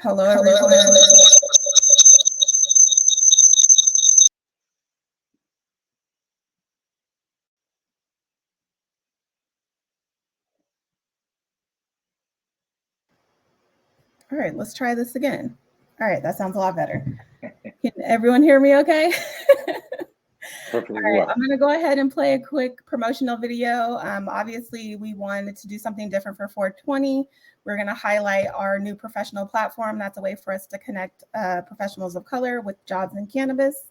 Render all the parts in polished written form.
Hello, everyone. All right, let's try this again. All right, that sounds a lot better. Can everyone hear me okay? Perfectly All right, well. I'm going to go ahead and play a quick promotional video. Obviously, we wanted to do something different for 420. We're going to highlight our new professional platform. That's a way for us to connect professionals of color with jobs in cannabis.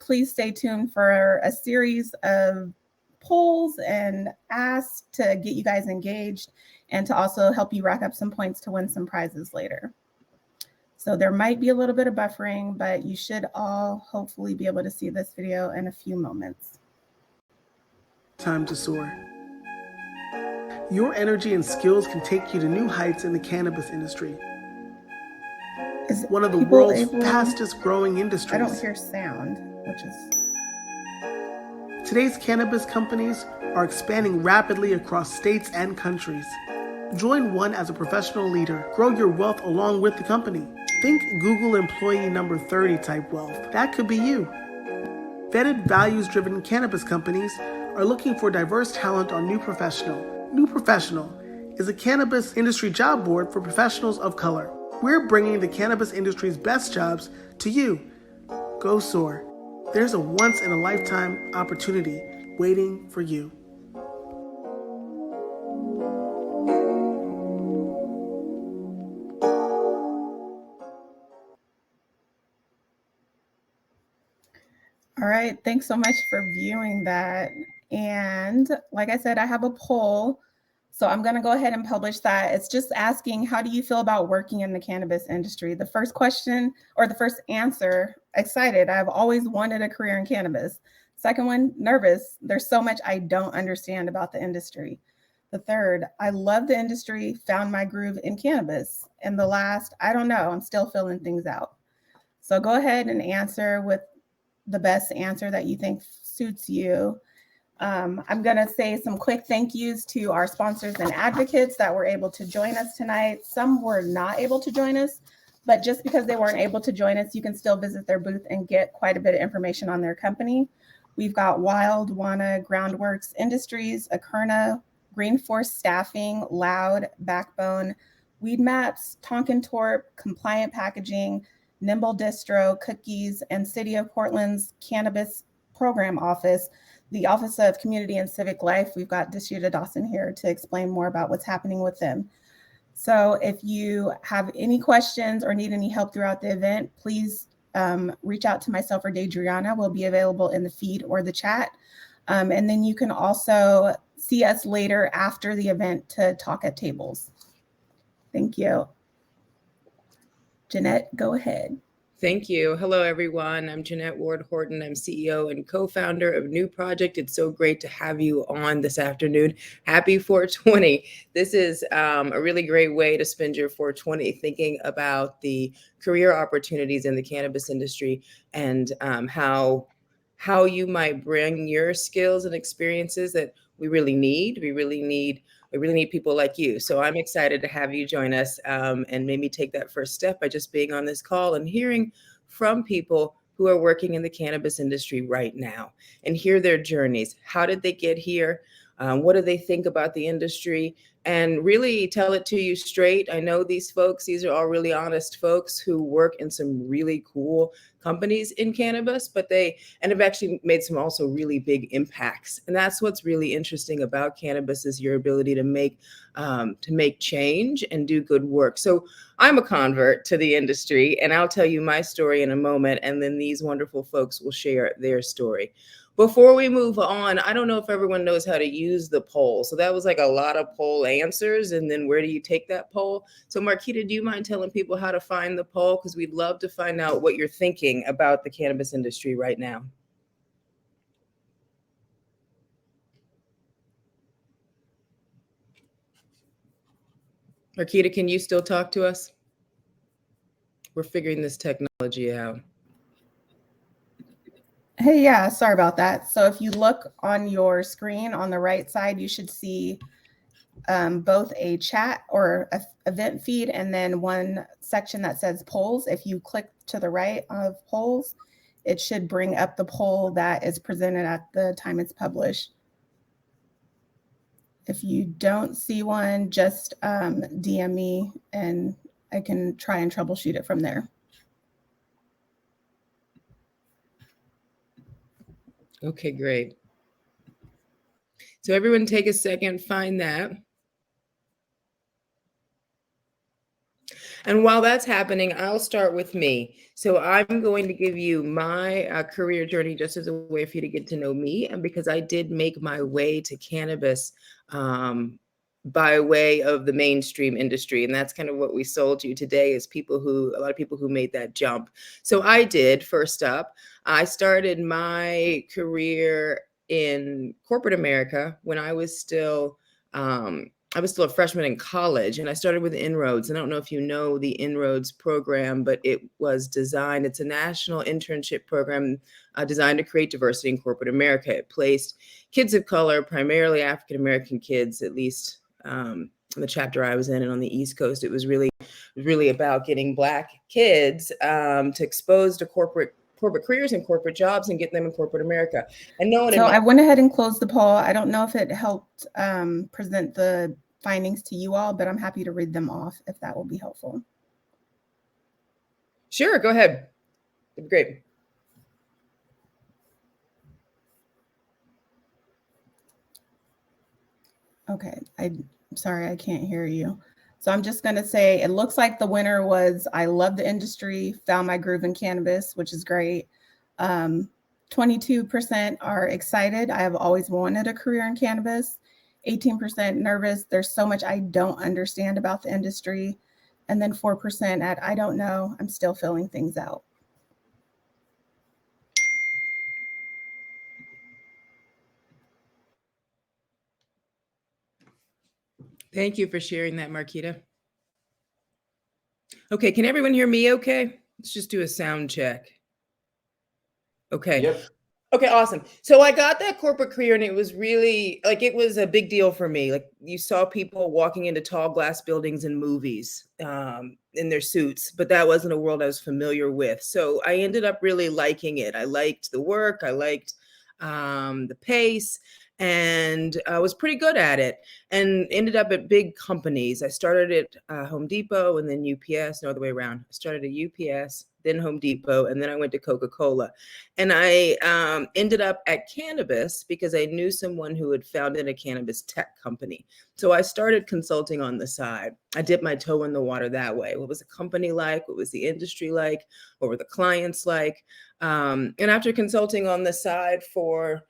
Please stay tuned for a series of polls and asks to get you guys engaged and to also help you rack up some points to win some prizes later. So there might be a little bit of buffering, but you should all hopefully be able to see this video in a few moments. Time to soar. Your energy and skills can take you to new heights in the cannabis industry. Is one of the people world's able- fastest growing industries. I don't hear sound, which is... Today's cannabis companies are expanding rapidly across states and countries. Join one as a professional leader. Grow your wealth along with the company. Think Google employee number 30 type wealth. That could be you. Vetted, values-driven cannabis companies are looking for diverse talent on New Professional. New Professional is a cannabis industry job board for professionals of color. We're bringing the cannabis industry's best jobs to you. Go soar. There's a once-in-a-lifetime opportunity waiting for you. All right, thanks so much for viewing that. And like I said, I have a poll, so I'm gonna go ahead and publish that. It's just asking, how do you feel about working in the cannabis industry? The first question, or the first answer, excited. I've always wanted a career in cannabis. Second one, nervous. There's so much I don't understand about the industry. The third, I love the industry, found my groove in cannabis. And the last, I don't know, I'm still filling things out. So go ahead and answer with the best answer that you think suits you. I'm going to say some quick thank yous to our sponsors and advocates that were able to join us tonight. Some were not able to join us, but just because they weren't able to join us, you can still visit their booth and get quite a bit of information on their company. We've got Wild, Wana, Groundworks Industries, Akerna, Green Force Staffing, Loud, Backbone, Weed Maps, Tonkin Torp, Compliant Packaging, Nimble Distro, Cookies, and City of Portland's Cannabis Program Office, the Office of Community and Civic Life. We've got Dashita Dawson here to explain more about what's happening with them. So if you have any questions or need any help throughout the event, please reach out to myself or Deidreana. We'll be available in the feed or the chat. And then you can also see us later after the event to talk at tables. Thank you. Jeanette, go ahead. Thank you. Hello, everyone. I'm Jeanette Ward Horton. I'm CEO and co-founder of New Project. It's so great to have you on this afternoon. Happy 420. This is a really great way to spend your 420 thinking about the career opportunities in the cannabis industry and how you might bring your skills and experiences that we really need. We really need people like you. So I'm excited to have you join us and maybe take that first step by just being on this call and hearing from people who are working in the cannabis industry right now and hear their journeys. How did they get here? What do they think about the industry? And really tell it to you straight. I know these folks, these are all really honest folks who work in some really cool companies in cannabis, and have actually made some also really big impacts. And that's what's really interesting about cannabis is your ability to make change and do good work. So I'm a convert to the industry, and I'll tell you my story in a moment, and then these wonderful folks will share their story. Before we move on, I don't know if everyone knows how to use the poll. So that was like a lot of poll answers. And then where do you take that poll? So Marquita, do you mind telling people how to find the poll? Because we'd love to find out what you're thinking about the cannabis industry right now. Marquita, can you still talk to us? We're figuring this technology out. Hey, yeah, sorry about that. So if you look on your screen on the right side, you should see both a chat or a event feed and then one section that says polls. If you click to the right of polls, it should bring up the poll that is presented at the time it's published. If you don't see one, just DM me and I can try and troubleshoot it from there. Okay, great. So everyone take a second, find that. And while that's happening, I'll start with me. So I'm going to give you my career journey just as a way for you to get to know me. And because I did make my way to cannabis by way of the mainstream industry. And that's kind of what we sold you today is a lot of people who made that jump. So I did, first up, I started my career in corporate America when I was still a freshman in college, and I started with Inroads. I don't know if you know the Inroads program, but it's a national internship program designed to create diversity in corporate America. It placed kids of color, primarily African-American kids, at least in the chapter I was in and on the East Coast. It was really about getting Black kids to expose to corporate careers and corporate jobs and get them in corporate America. And so I went ahead and closed the poll. I don't know if it helped present the findings to you all, but I'm happy to read them off if that will be helpful. Sure, go ahead. Great. Okay, I'm sorry, I can't hear you. So I'm just gonna say, it looks like the winner was, I love the industry, found my groove in cannabis, which is great. 22% are excited. I have always wanted a career in cannabis. 18% nervous. There's so much I don't understand about the industry. And then 4% at, I don't know, I'm still filling things out. Thank you for sharing that, Marquita. Okay, can everyone hear me okay? Let's just do a sound check. Okay. Yep. Okay, awesome. So I got that corporate career and it was really it was a big deal for me. Like you saw people walking into tall glass buildings in movies in their suits, but that wasn't a world I was familiar with. So I ended up really liking it. I liked the work. I liked the pace. And I was pretty good at it and ended up at big companies. I started at Home Depot and then UPS, no other way around. I started at UPS, then Home Depot, and then I went to Coca-Cola. And I ended up at Cannabis because I knew someone who had founded a cannabis tech company. So I started consulting on the side. I dipped my toe in the water that way. What was the company like? What was the industry like? What were the clients like? And after consulting on the side for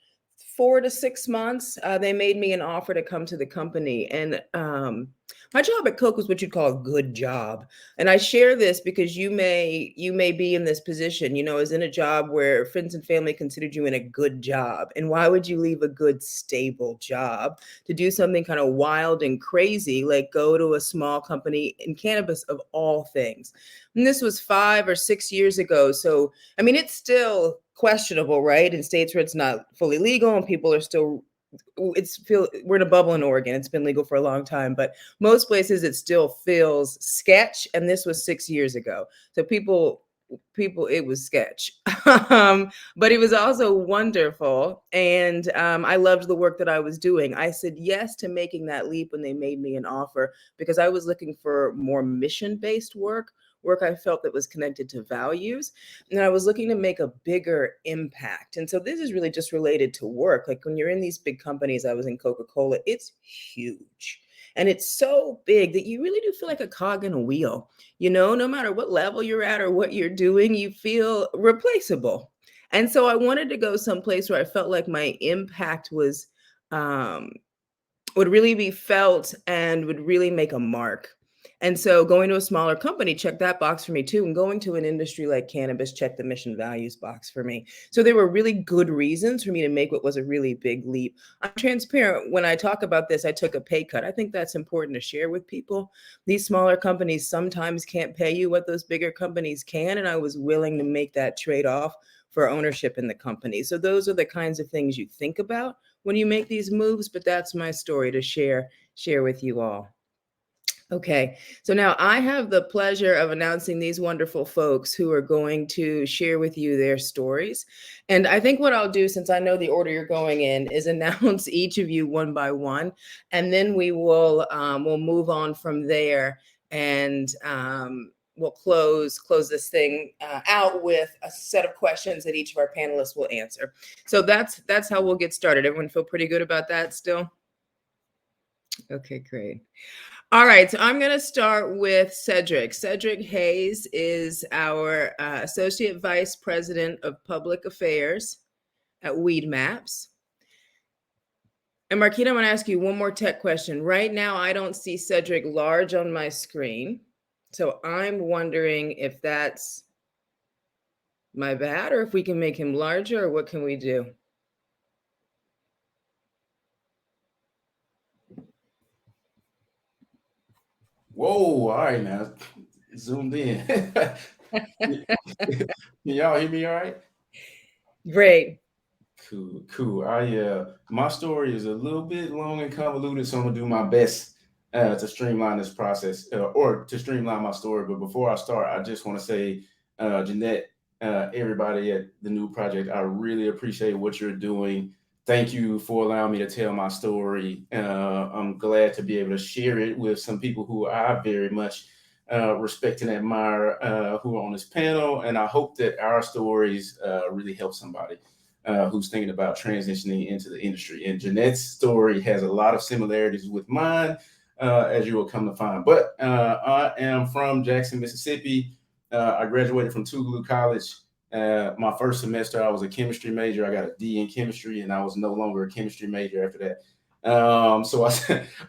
4 to 6 months, they made me an offer to come to the company. And my job at Coke was what you'd call a good job. And I share this because you may be in this position, as in a job where friends and family considered you in a good job. And why would you leave a good, stable job to do something kind of wild and crazy, like go to a small company in cannabis of all things? And this was 5 or 6 years ago. So, I mean, it's still questionable, right? In states where it's not fully legal and people are still, we're in a bubble in Oregon. It's been legal for a long time, but most places it still feels sketch. And this was 6 years ago. So people, it was sketch, but it was also wonderful. And I loved the work that I was doing. I said yes to making that leap when they made me an offer because I was looking for more mission-based work I felt that was connected to values. And I was looking to make a bigger impact. And so this is really just related to work. Like when you're in these big companies, I was in Coca-Cola, it's huge. And it's so big that you really do feel like a cog in a wheel. No matter what level you're at or what you're doing, you feel replaceable. And so I wanted to go someplace where I felt like my impact was would really be felt and would really make a mark. And so going to a smaller company checked that box for me too. And going to an industry like cannabis checked the mission values box for me. So there were really good reasons for me to make what was a really big leap. I'm transparent. When I talk about this, I took a pay cut. I think that's important to share with people. These smaller companies sometimes can't pay you what those bigger companies can. And I was willing to make that trade-off for ownership in the company. So those are the kinds of things you think about when you make these moves, but that's my story to share share with you all. Okay, so now I have the pleasure of announcing these wonderful folks who are going to share with you their stories. And I think what I'll do, since I know the order you're going in, is announce each of you one by one, and then we will we'll move on from there, and we'll close this thing out with a set of questions that each of our panelists will answer. So that's how we'll get started. Everyone feel pretty good about that still? Okay, great. All right, so I'm going to start with Cedric. Cedric Hayes is our Associate Vice President of Public Affairs at Weed Maps. And Marquita, I'm going to ask you one more tech question. Right now, I don't see Cedric large on my screen. So I'm wondering if that's my bad, or if we can make him larger, or what can we do? Whoa, all right now. Zoomed in. Can y'all hear me all right? Great. Cool. My story is a little bit long and convoluted, so I'm gonna do my best to streamline this process or to streamline my story. But before I start, I just want to say, Jeanette, everybody at the new project, I really appreciate what you're doing. Thank you for allowing me to tell my story. I'm glad to be able to share it with some people who I very much respect and admire who are on this panel. And I hope that our stories really help somebody who's thinking about transitioning into the industry. And Jeanette's story has a lot of similarities with mine, as you will come to find. But I am from Jackson, Mississippi. I graduated from Tougaloo College. My first semester, I was a chemistry major. I got a D in chemistry, and I was no longer a chemistry major after that. So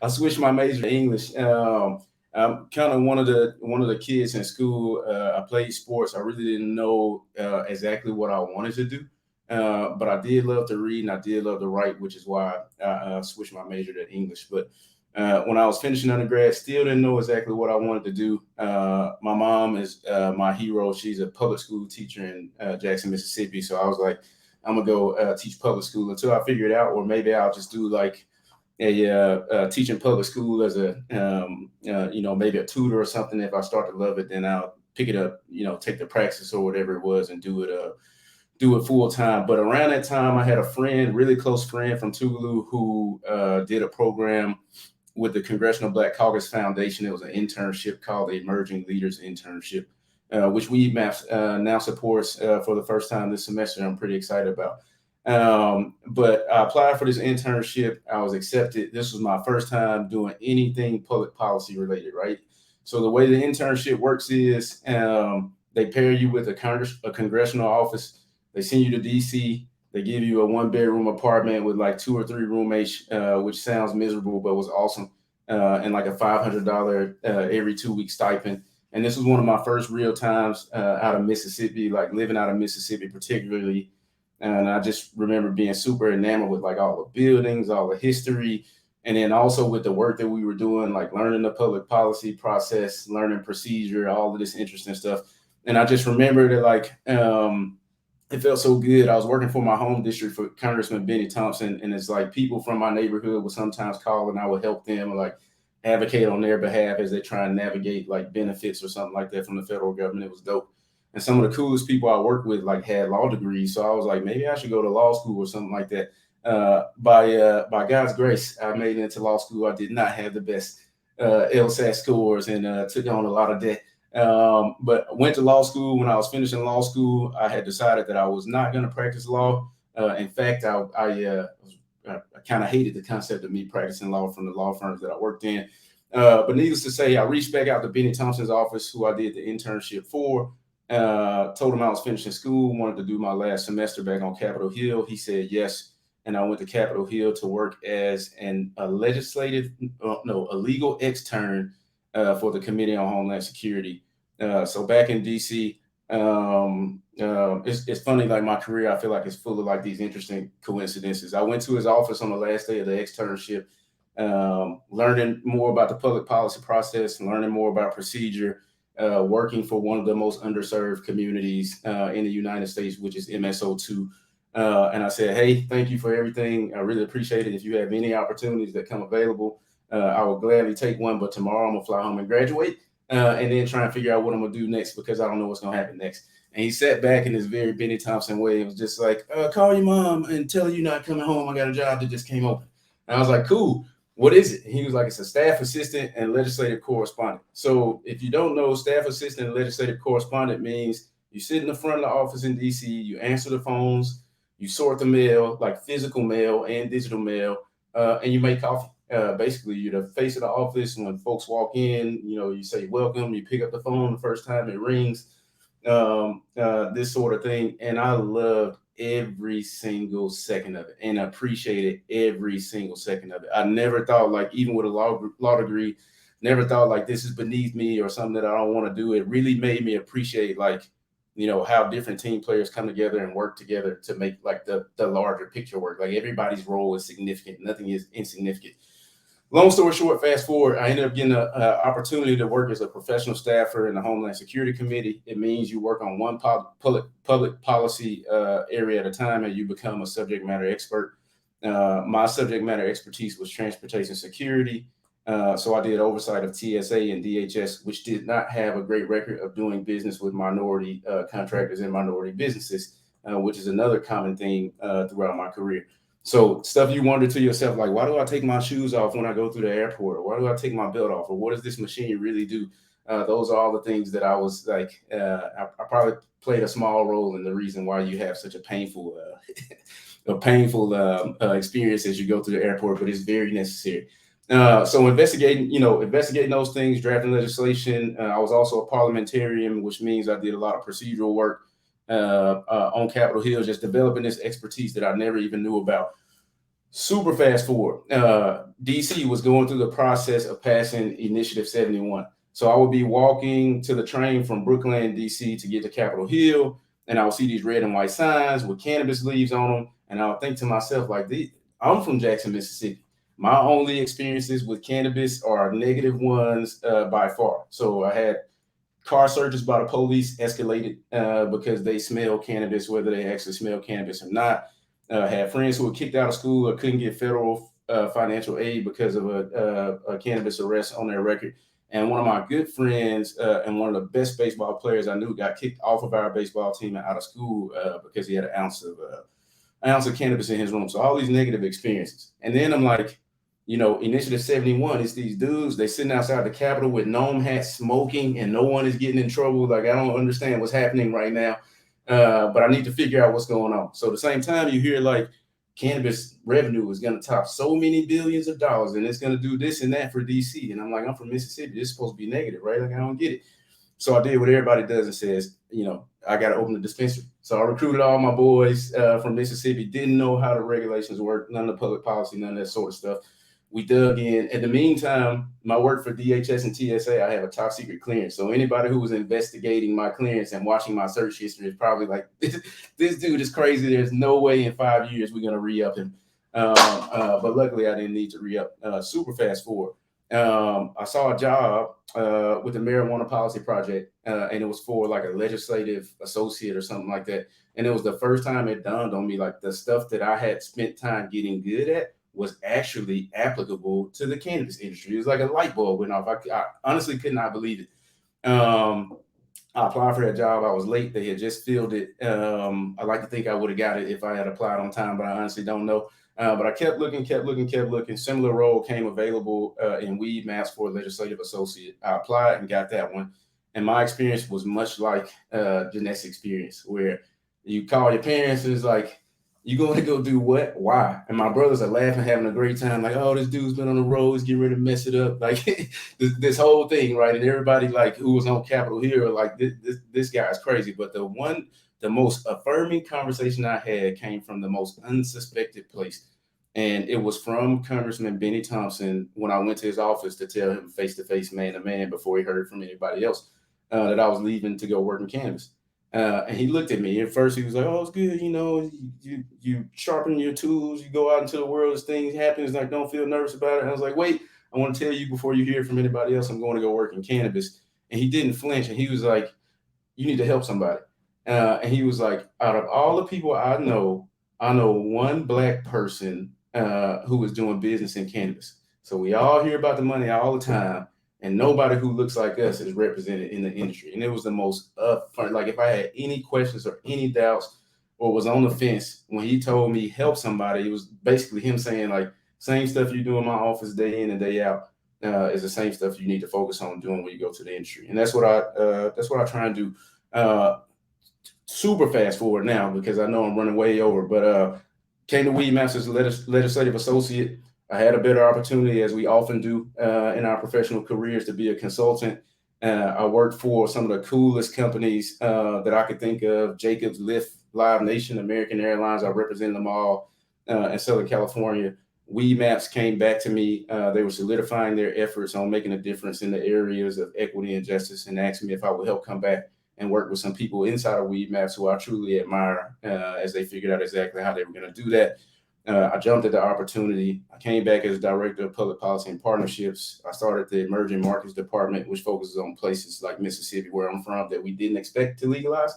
I switched my major to English. I'm kind of one of the kids in school. I played sports. I really didn't know exactly what I wanted to do, but I did love to read and I did love to write, which is why I switched my major to English. But when I was finishing undergrad, still didn't know exactly what I wanted to do. My mom is my hero. She's a public school teacher in Jackson, Mississippi. So I was like, I'm gonna go teach public school until I figure it out, or maybe I'll just do like a teaching public school as a maybe a tutor or something. If I start to love it, then I'll pick it up, take the praxis or whatever it was and do it full time. But around that time, I had a friend, really close friend from Tougaloo, who did a program with the Congressional Black Caucus Foundation. It was an internship called the Emerging Leaders Internship, which Weed Maps now supports for the first time this semester. I'm pretty excited about. But I applied for this internship. I was accepted. This was my first time doing anything public policy related, right? So the way the internship works is they pair you with a congressional office. They send you to DC. They give you a 1-bedroom apartment with like 2 or 3 roommates, which sounds miserable, but was awesome. And like a $500 every 2-week stipend. And this was one of my first real times out of Mississippi, like living out of Mississippi particularly. And I just remember being super enamored with like all the buildings, all the history, and then also with the work that we were doing, like learning the public policy process, learning procedure, all of this interesting stuff. And I just remember that like it felt so good. I was working for my home district for Congressman Benny Thompson, and it's like people from my neighborhood would sometimes call and I would help them or like advocate on their behalf as they try and navigate like benefits or something like that from the federal government. It was dope. And some of the coolest people I worked with like had law degrees. So I was like, maybe I should go to law school or something like that. By God's grace, I made it into law school. I did not have the best LSAT scores and took on a lot of debt. But I went to law school. When I was finishing law school, I had decided that I was not going to practice law. In fact, I kind of hated the concept of me practicing law from the law firms that I worked in. But needless to say, I reached back out to Benny Thompson's office, who I did the internship for. Told him I was finishing school, wanted to do my last semester back on Capitol Hill. He said yes. And I went to Capitol Hill to work as a legal extern for the Committee on Homeland Security. So back in DC, it's funny, like my career, I feel like it's full of like these interesting coincidences. I went to his office on the last day of the externship, learning more about the public policy process, learning more about procedure, working for one of the most underserved communities in the United States, which is MSO2. And I said, hey, thank you for everything. I really appreciate it. If you have any opportunities that come available, I will gladly take one, but tomorrow I'm gonna fly home and graduate, and then try and figure out what I'm gonna do next because I don't know what's gonna happen next. And he sat back in his very Benny Thompson way. It was just like, call your mom and tell her you're not coming home. I got a job that just came open. And I was like, cool. What is it? And he was like, it's a staff assistant and legislative correspondent. So if you don't know, staff assistant and legislative correspondent means you sit in the front of the office in DC, you answer the phones, you sort the mail, like physical mail and digital mail, and you make coffee. Basically, you're the face of the office. When folks walk in, you say welcome, you pick up the phone the first time it rings, this sort of thing. And I loved every single second of it and appreciated every single second of it. I never thought, like, even with a law degree, never thought like this is beneath me or something that I don't want to do. It really made me appreciate, like, how different team players come together and work together to make like the larger picture work. Like everybody's role is significant. Nothing is insignificant. Long story short, fast forward, I ended up getting an opportunity to work as a professional staffer in the Homeland Security Committee. It means you work on one public policy area at a time, and you become a subject matter expert. My subject matter expertise was transportation security. So I did oversight of TSA and DHS, which did not have a great record of doing business with minority contractors and minority businesses, which is another common theme throughout my career. So stuff you wonder to yourself, like, why do I take my shoes off when I go through the airport? Or why do I take my belt off? Or what does this machine really do? Those are all the things that I was like, I probably played a small role in the reason why you have such a painful experience as you go through the airport, but it's very necessary. So investigating those things, drafting legislation. I was also a parliamentarian, which means I did a lot of procedural work on Capitol Hill, just developing this expertise that I never even knew about. Super fast forward, DC was going through the process of passing Initiative 71. So I would be walking to the train from Brooklyn, DC to get to Capitol Hill, and I would see these red and white signs with cannabis leaves on them. And I would think to myself, like, I'm from Jackson, Mississippi. My only experiences with cannabis are negative ones by far. So I had car searches by the police escalated because they smell cannabis, whether they actually smell cannabis or not. Had friends who were kicked out of school or couldn't get federal financial aid because of a cannabis arrest on their record. And one of my good friends and one of the best baseball players I knew got kicked off of our baseball team and out of school because he had an ounce of cannabis in his room. So all these negative experiences. And then I'm like, Initiative 71, it's these dudes, they sitting outside the Capitol with gnome hats smoking and no one is getting in trouble. Like, I don't understand what's happening right now, but I need to figure out what's going on. So at the same time, you hear like cannabis revenue is going to top so many billions of dollars and it's going to do this and that for DC. And I'm like, I'm from Mississippi. This is supposed to be negative, right? Like, I don't get it. So I did what everybody does and says, I got to open a dispensary. So I recruited all my boys from Mississippi, didn't know how the regulations work, none of the public policy, none of that sort of stuff. We dug in. In the meantime, my work for DHS and TSA, I have a top secret clearance. So anybody who was investigating my clearance and watching my search history is probably like, this dude is crazy. There's no way in 5 years we're going to re-up him. But luckily, I didn't need to re-up. Super fast forward. I saw a job with the Marijuana Policy Project, and it was for like a legislative associate or something like that. And it was the first time it dawned on me, like, the stuff that I had spent time getting good at was actually applicable to the cannabis industry. It was like a light bulb went off. I honestly could not believe it. I applied for that job. I was late. They had just filled it. I like to think I would have got it if I had applied on time, but I honestly don't know. But I kept looking. Similar role came available in Weed Maps for a legislative associate. I applied and got that one. And my experience was much like Jeanette's experience, where you call your parents and it's like, you going to go do what? Why? And my brothers are laughing, having a great time. Like, oh, this dude's been on the road. He's getting ready to mess it up. Like this whole thing, right? And everybody like who was on Capitol Hill, like this guy's crazy. But the most affirming conversation I had came from the most unsuspected place. And it was from Congressman Benny Thompson when I went to his office to tell him face-to-face, man-to-man, before he heard from anybody else, that I was leaving to go work in cannabis. And he looked at me. At first, he was like, "Oh, it's good. You sharpen your tools. You go out into the world as things happen. It's like, don't feel nervous about it." And I was like, "Wait, I want to tell you before you hear from anybody else, I'm going to go work in cannabis." And he didn't flinch. And he was like, "You need to help somebody." And he was like, "Out of all the people I know one Black person who was doing business in cannabis." So we all hear about the money all the time, and nobody who looks like us is represented in the industry. And it was the most upfront. Like if I had any questions or any doubts or was on the fence, when he told me help somebody, it was basically him saying like, same stuff you do in my office day in and day out is the same stuff you need to focus on doing when you go to the industry. And that's what I try and do. Super fast forward now because I know I'm running way over, but came to Weed Masters legislative associate. I had a better opportunity, as we often do in our professional careers, to be a consultant. I worked for some of the coolest companies that I could think of: Jacobs, Lyft, Live Nation, American Airlines. I represented them all in Southern California. Weed Maps came back to me. They were solidifying their efforts on making a difference in the areas of equity and justice, and asked me if I would help come back and work with some people inside of Weed Maps who I truly admire as they figured out exactly how they were going to do that. I jumped at the opportunity. I came back as Director of Public Policy and Partnerships. I started the Emerging Markets Department, which focuses on places like Mississippi, where I'm from, that we didn't expect to legalize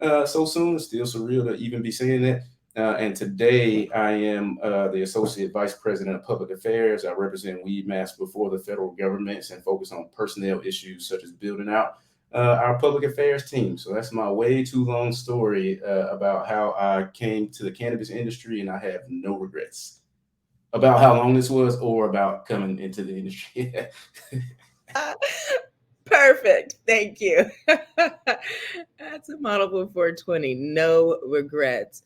so soon. It's still surreal to even be saying that. And today I am the Associate Vice President of Public Affairs. I represent Weed Maps before the federal governments and focus on personnel issues such as building out our public affairs team. So that's my way too long story about how I came to the cannabis industry, and I have no regrets about how long this was or about coming into the industry. Perfect. Thank you. That's a model for 420. No regrets.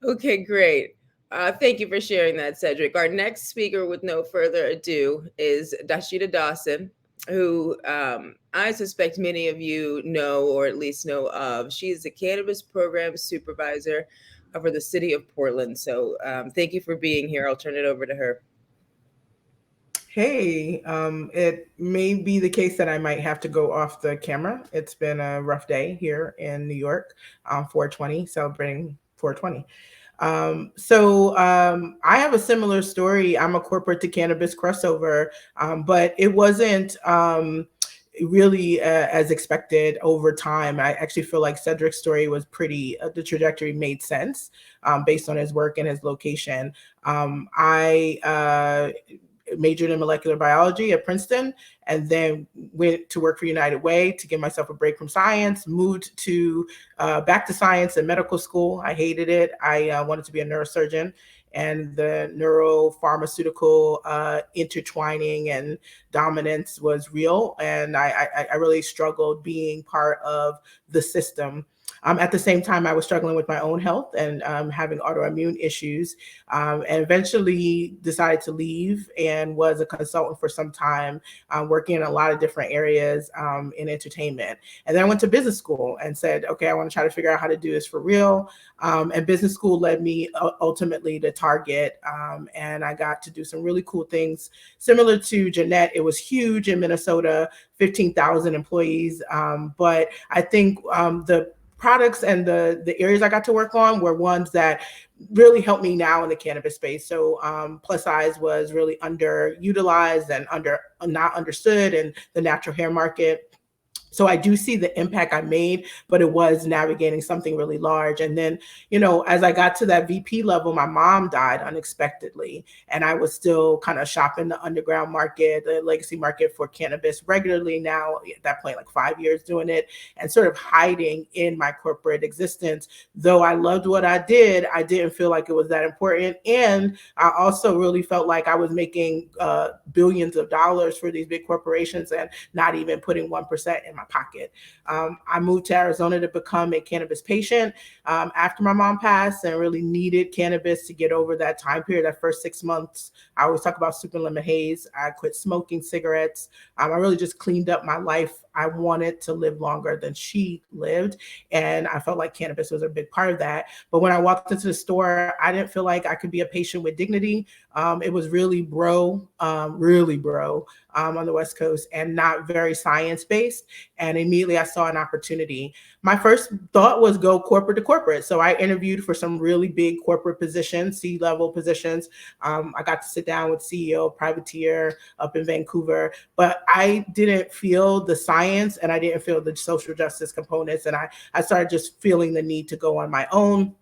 Okay, great. Thank you for sharing that, Cedric. Our next speaker, with no further ado, is Dashita Dawson, who I suspect many of you know, or at least know of. She is the Cannabis Program Supervisor for the City of Portland. So thank you for being here. I'll turn it over to her. Hey, it may be the case that I might have to go off the camera. It's been a rough day here in New York, 420, celebrating 420. I have a similar story. I'm a corporate to cannabis crossover, but it wasn't really as expected over time. I actually feel like Cedric's story was pretty, the trajectory made sense based on his work and his location. I majored in molecular biology at Princeton, and then went to work for United Way to give myself a break from science, moved to back to science and medical school. I hated it. I wanted to be a neurosurgeon, and the neuropharmaceutical intertwining and dominance was real. And I really struggled being part of the system. At the same time, I was struggling with my own health and having autoimmune issues, and eventually decided to leave and was a consultant for some time, working in a lot of different areas in entertainment. And then I went to business school and said, okay, I want to try to figure out how to do this for real. And business school led me ultimately to Target, and I got to do some really cool things. Similar to Jeanette, it was huge in Minnesota, 15,000 employees. But I think the products and the areas I got to work on were ones that really helped me now in the cannabis space. So plus size was really underutilized and not understood in the natural hair market. So I do see the impact I made, but it was navigating something really large. And then, as I got to that VP level, my mom died unexpectedly. And I was still kind of shopping the underground market, the legacy market for cannabis regularly now, at that point, like 5 years doing it, and sort of hiding in my corporate existence. Though I loved what I didn't feel like it was that important. And I also really felt like I was making billions of dollars for these big corporations and not even putting 1% in my pocket. I moved to Arizona to become a cannabis patient after my mom passed, and really needed cannabis to get over that time period. That first 6 months, I always talk about super lemon haze. I quit smoking cigarettes. I really just cleaned up my life. I wanted to live longer than she lived, and I felt like cannabis was a big part of that. But when I walked into the store, I didn't feel like I could be a patient with dignity. It was really bro on the West Coast, and not very science-based. And immediately I saw an opportunity. My first thought was go corporate to corporate. So I interviewed for some really big corporate positions, C-level positions. I got to sit down with CEO, privateer up in Vancouver, but I didn't feel the science and I didn't feel the social justice components. And I started just feeling the need to go on my own.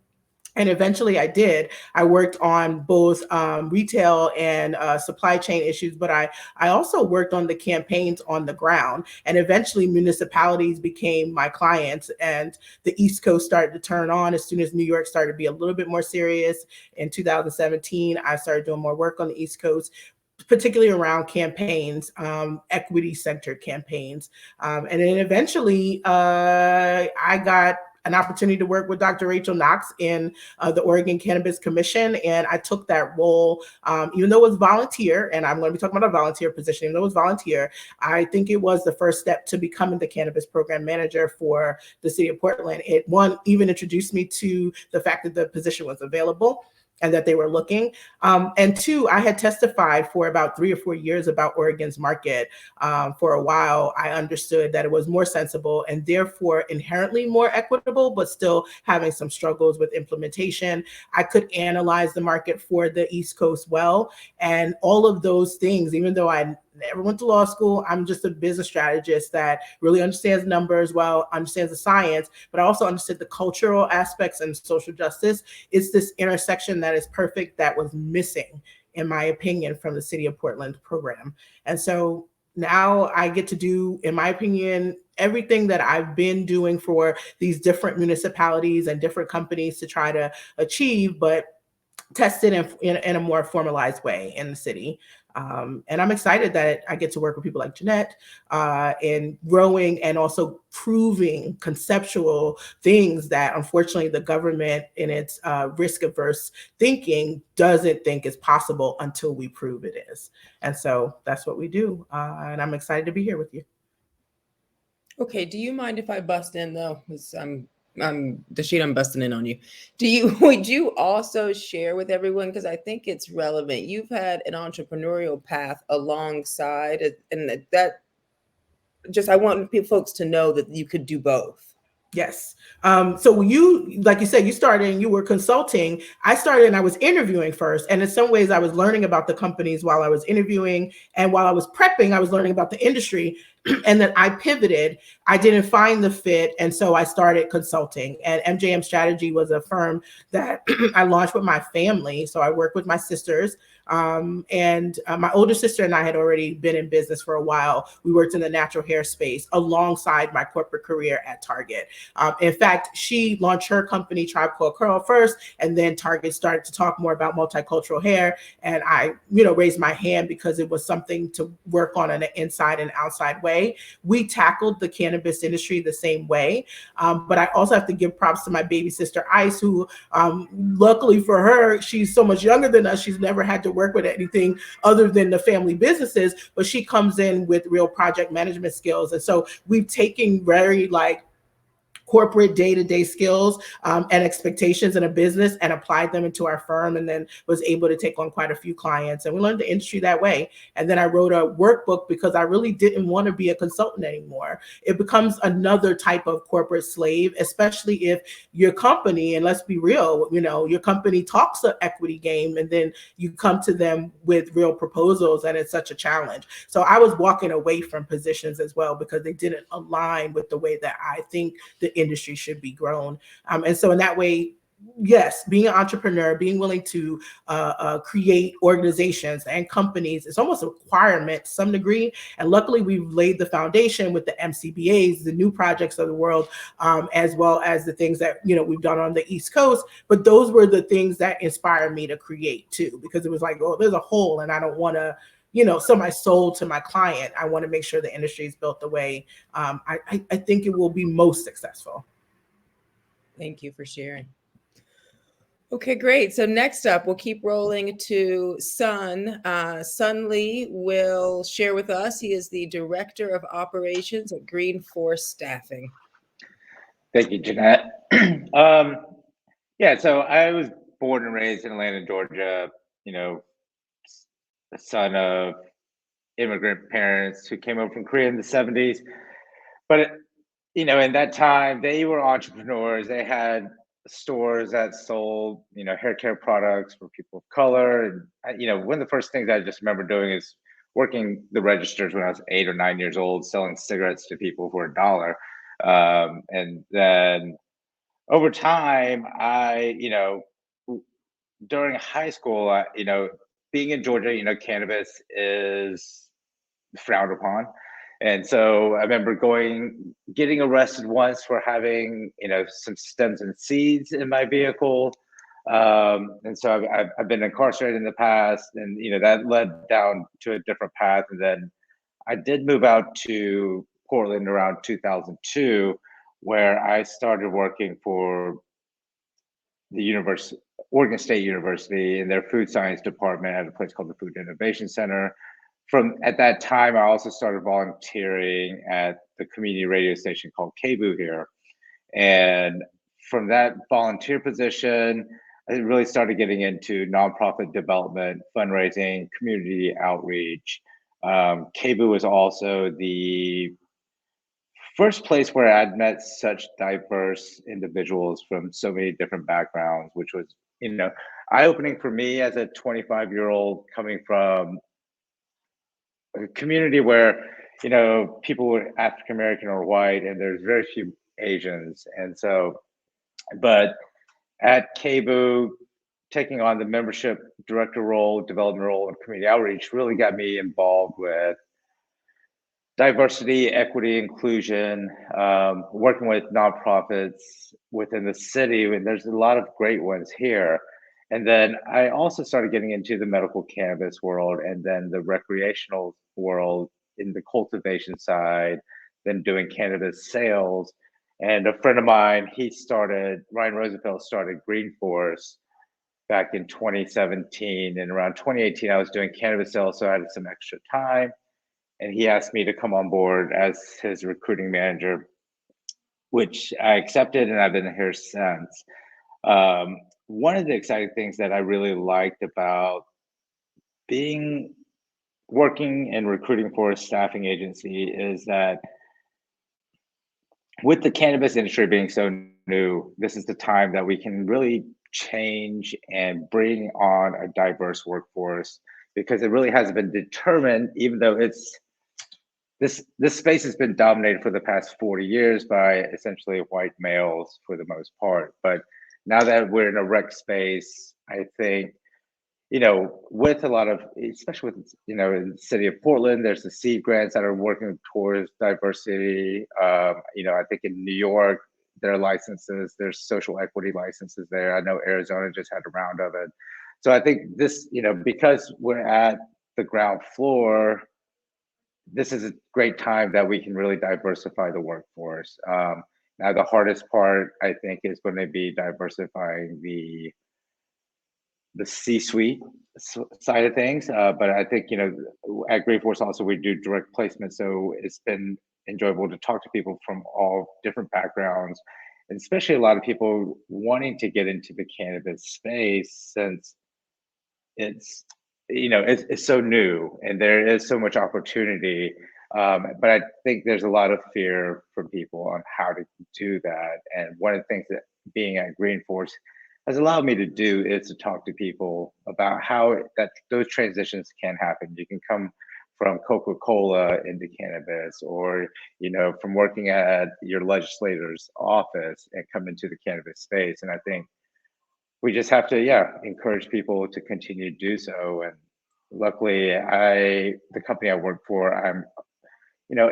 And eventually I did. I worked on both retail and supply chain issues, but I also worked on the campaigns on the ground. And eventually municipalities became my clients, and the East Coast started to turn on as soon as New York started to be a little bit more serious. In 2017, I started doing more work on the East Coast, particularly around campaigns, equity-centered campaigns. And then eventually I got an opportunity to work with Dr. Rachel Knox in the Oregon Cannabis Commission. And I took that role, even though it was volunteer, and I'm going to be talking about a volunteer position, even though it was volunteer, I think it was the first step to becoming the cannabis program manager for the city of Portland. It, one, even introduced me to the fact that the position was available and that they were looking. And two, I had testified for about 3 or 4 years about Oregon's market. For a while, I understood that it was more sensible and therefore inherently more equitable, but still having some struggles with implementation. I could analyze the market for the East Coast well, and all of those things, even though I never went to law school, I'm just a business strategist that really understands numbers well, understands the science, but I also understood the cultural aspects and social justice. It's this intersection that is perfect that was missing, in my opinion, from the City of Portland program. And so now I get to do, in my opinion, everything that I've been doing for these different municipalities and different companies to try to achieve, but tested in a more formalized way in the city. And I'm excited that I get to work with people like Jeanette in growing and also proving conceptual things that unfortunately the government in its risk-averse thinking doesn't think is possible until we prove it is. And so that's what we do. And I'm excited to be here with you. Okay, do you mind if I bust in though? Dashita, I'm busting in on you. Would you also share with everyone, because I think it's relevant, you've had an entrepreneurial path alongside it, and that just, I want folks to know that you could do both. Yes. So you, like you said, you started and you were consulting. I started and I was interviewing first. And in some ways I was learning about the companies while I was interviewing, and while I was prepping, I was learning about the industry. And then I pivoted. I didn't find the fit. And so I started consulting, and MJM Strategy was a firm that I launched with my family. So I worked with my sisters. And my older sister and I had already been in business for a while. We worked in the natural hair space alongside my corporate career at Target. In fact, she launched her company, Tribe Called Curl, first, and then Target started to talk more about multicultural hair. And I, raised my hand because it was something to work on an inside and outside way. We tackled the cannabis industry the same way. But I also have to give props to my baby sister, Ice, who luckily for her, she's so much younger than us. She's never had to work with anything other than the family businesses, but she comes in with real project management skills. And so we've taken very corporate day-to-day skills and expectations in a business and applied them into our firm, and then was able to take on quite a few clients. And we learned the industry that way. And then I wrote a workbook because I really didn't want to be a consultant anymore. It becomes another type of corporate slave, especially if your company, and let's be real, your company talks an equity game, and then you come to them with real proposals, and it's such a challenge. So I was walking away from positions as well because they didn't align with the way that I think the industry should be grown. And so in that way, yes, being an entrepreneur, being willing to create organizations and companies is almost a requirement to some degree. And luckily, we've laid the foundation with the MCBAs, the new projects of the world, as well as the things that we've done on the East Coast. But those were the things that inspired me to create too, because it was like, oh, there's a hole, and I don't want to sell my soul to my client. I want to make sure the industry is built the way I think it will be most successful. Thank you for sharing. Okay, great. So next up, we'll keep rolling to Sun. Sun Lee will share with us. He is the Director of Operations at Green Force Staffing. Thank you, Jeanette. So I was born and raised in Atlanta, Georgia, the son of immigrant parents who came over from Korea in the 70s. But, in that time, they were entrepreneurs. They had stores that sold, hair care products for people of color. And, one of the first things I just remember doing is working the registers when I was 8 or 9 years old, selling cigarettes to people for $1. And then over time, during high school, being in Georgia, cannabis is frowned upon. And so I remember getting arrested once for having, some stems and seeds in my vehicle. And so I've been incarcerated in the past, and, that led down to a different path. And then I did move out to Portland around 2002, where I started working for the Oregon State University in their food science department at a place called the Food Innovation Center. At that time, I also started volunteering at the community radio station called KBOO here. And from that volunteer position, I really started getting into nonprofit development, fundraising, community outreach. KBOO was also the first place where I'd met such diverse individuals from so many different backgrounds, which was, eye-opening for me as a 25-year-old coming from a community where, people were African American or white, and there's very few Asians. And so, but at KBOO, taking on the membership director role, development role, and community outreach really got me involved with diversity, equity, inclusion, working with nonprofits within the city. And there's a lot of great ones here. And then I also started getting into the medical cannabis world, and then the recreational world in the cultivation side, then doing cannabis sales. And a friend of mine, Ryan Rosenfeld started Green Force back in 2017. And around 2018, I was doing cannabis sales, so I had some extra time. And he asked me to come on board as his recruiting manager, which I accepted, and I've been here since. One of the exciting things that I really liked about working and recruiting for a staffing agency is that with the cannabis industry being so new, this is the time that we can really change and bring on a diverse workforce, because it really hasn't been determined, even though this space has been dominated for the past 40 years by essentially white males for the most part. But now that we're in a rec space, I think, with a lot of, especially with, in the city of Portland, there's the seed grants that are working towards diversity. I think in New York, there are licenses, there's social equity licenses there. I know Arizona just had a round of it. So I think this, because we're at the ground floor, this is a great time that we can really diversify the workforce. Now, the hardest part, I think, is going to be diversifying the C-suite side of things. But I think, at Green Force also, we do direct placement. So it's been enjoyable to talk to people from all different backgrounds, and especially a lot of people wanting to get into the cannabis space, since it's so new and there is so much opportunity. But I think there's a lot of fear from people on how to do that. And one of the things that being at Green Force has allowed me to do is to talk to people about how those transitions can happen. You can come from Coca-Cola into cannabis, or, from working at your legislator's office and come into the cannabis space. And I think we just have to, encourage people to continue to do so. And luckily, the company I work for, I'm,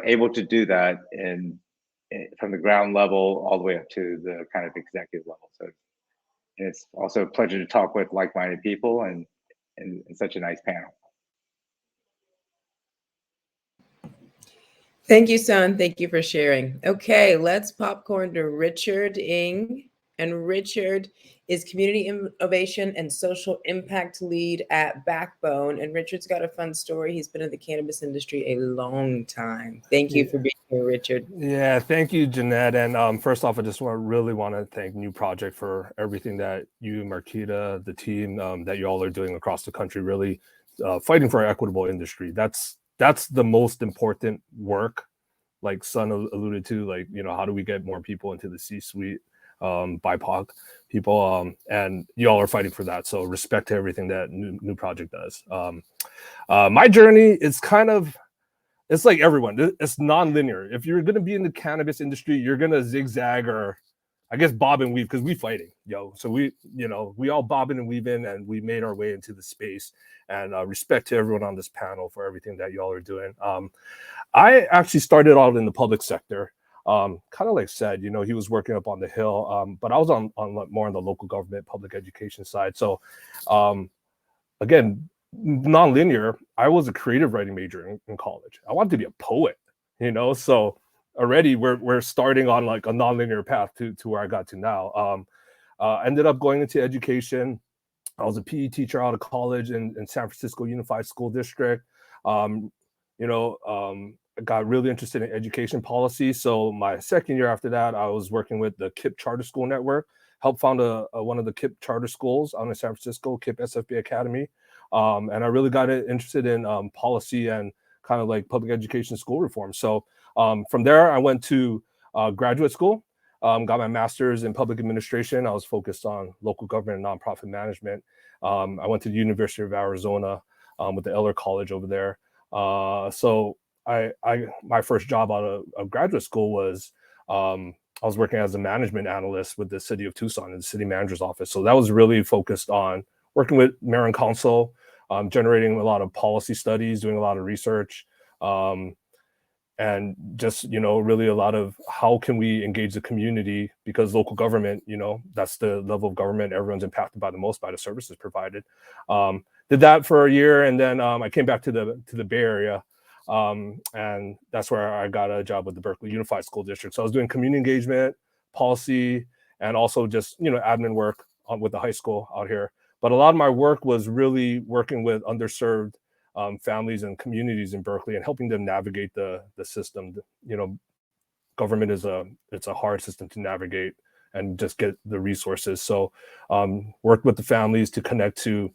able to do that from the ground level all the way up to the kind of executive level. So it's also a pleasure to talk with like-minded people and such a nice panel. Thank you, son. Thank you for sharing. Okay, let's popcorn to Richard Ng. And Richard is Community Innovation and Social Impact Lead at Backbone. And Richard's got a fun story. He's been in the cannabis industry a long time. Thank you for being here, Richard. Yeah, thank you, Jeanette. And first off, I just really want to thank New Project for everything that you, Marquita, the team, that you all are doing across the country, really fighting for our equitable industry. That's the most important work, like Son alluded to, like, how do we get more people into the C-suite, BIPOC people, and y'all are fighting for that. So respect to everything that New Project does. My journey is it's like everyone. It's non-linear. If you're going to be in the cannabis industry, you're going to zigzag or I guess bob and weave because we fighting, yo. So we all bobbing and weaving, and we made our way into the space. And respect to everyone on this panel for everything that y'all are doing. I actually started out in the public sector. Kind of like said, he was working up on the Hill, but I was on more on the local government, public education side. So again, non-linear, I was a creative writing major in college. I wanted to be a poet, so already we're starting on like a non-linear path to where I got to now. Ended up going into education. I was a PE teacher out of college in San Francisco Unified School District. I got really interested in education policy. So my second year after that, I was working with the KIPP Charter School Network, helped found one of the KIPP charter schools out in San Francisco, KIPP SFB Academy. And I really got interested in policy and kind of like public education school reform. So from there, I went to graduate school, got my master's in public administration. I was focused on local government and nonprofit management. I went to the University of Arizona with the Eller College over there. So my first job out of graduate school was I was working as a management analyst with the city of Tucson in the city manager's office. So that was really focused on working with mayor and council, generating a lot of policy studies, doing a lot of research, and just, really a lot of how can we engage the community, because local government, that's the level of government everyone's impacted by the most by the services provided. Did that for a year, and then I came back to the Bay Area. And that's where I got a job with the Berkeley Unified School District. So I was doing community engagement, policy, and also just, admin work with the high school out here. But a lot of my work was really working with underserved families and communities in Berkeley and helping them navigate the system. Government it's a hard system to navigate and just get the resources. So worked with the families to connect to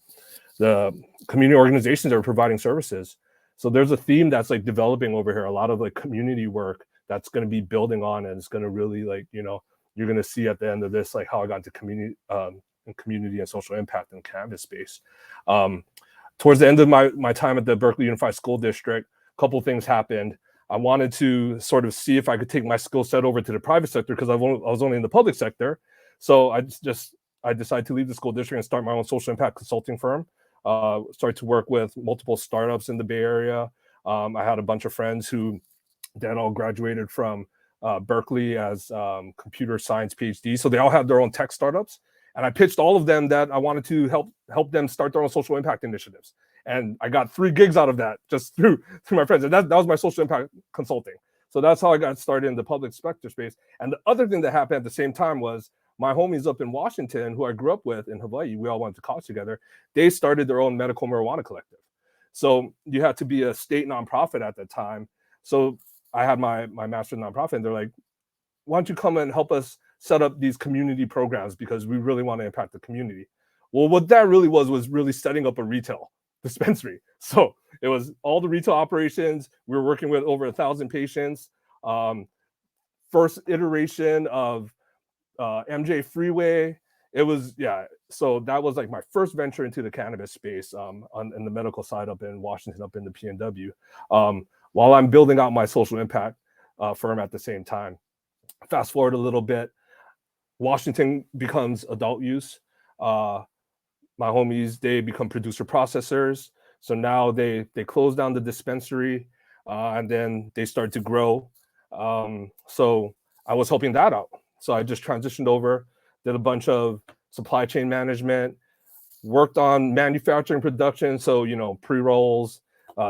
the community organizations that are providing services. So there's a theme that's like developing over here, a lot of like community work that's going to be building on, and it's going to really like, you're going to see at the end of this, like how I got into community and social impact in the cannabis space. Towards the end of my time at the Berkeley Unified School District, a couple of things happened. I wanted to sort of see if I could take my skill set over to the private sector because I was only in the public sector. So I decided to leave the school district and start my own social impact consulting firm. Started to work with multiple startups in the Bay Area. I had a bunch of friends who then all graduated from Berkeley as computer science PhD. So they all had their own tech startups. And I pitched all of them that I wanted to help them start their own social impact initiatives. And I got 3 gigs out of that just through my friends. And that was my social impact consulting. So that's how I got started in the public sector space. And the other thing that happened at the same time was my homies up in Washington, who I grew up with in Hawaii, we all went to college together. They started their own medical marijuana collective. So you had to be a state nonprofit at the time. So I had my master's in nonprofit, and they're like, why don't you come and help us set up these community programs because we really want to impact the community. Well, what that really was really setting up a retail dispensary. So it was all the retail operations. We were working with over 1,000 patients. First iteration of MJ Freeway. It was, so that was like my first venture into the cannabis space in the medical side up in Washington, up in the PNW, while I'm building out my social impact firm at the same time. Fast forward a little bit, Washington becomes adult use. My homies, they become producer processors. So now they close down the dispensary and then they start to grow. So I was helping that out. So I just transitioned over, did a bunch of supply chain management, worked on manufacturing production. So, pre-rolls,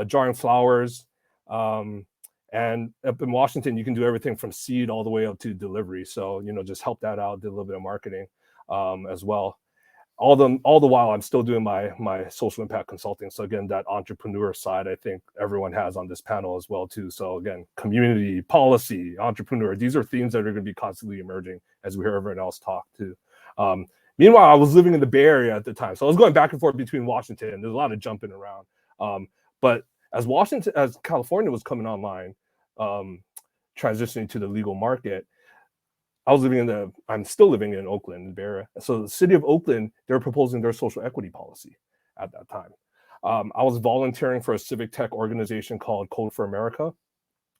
jarring flowers. And up in Washington, you can do everything from seed all the way up to delivery. So, just help that out, did a little bit of marketing as well. All the while, I'm still doing my social impact consulting. So again, that entrepreneur side, I think everyone has on this panel as well too. So again, community, policy, entrepreneur, these are themes that are going to be constantly emerging as we hear everyone else talk too. Meanwhile, I was living in the Bay Area at the time. So I was going back and forth between Washington. There's a lot of jumping around. But as California was coming online, transitioning to the legal market, I'm still living in Oakland, in Bay Area. So the city of Oakland, they were proposing their social equity policy at that time. I was volunteering for a civic tech organization called Code for America.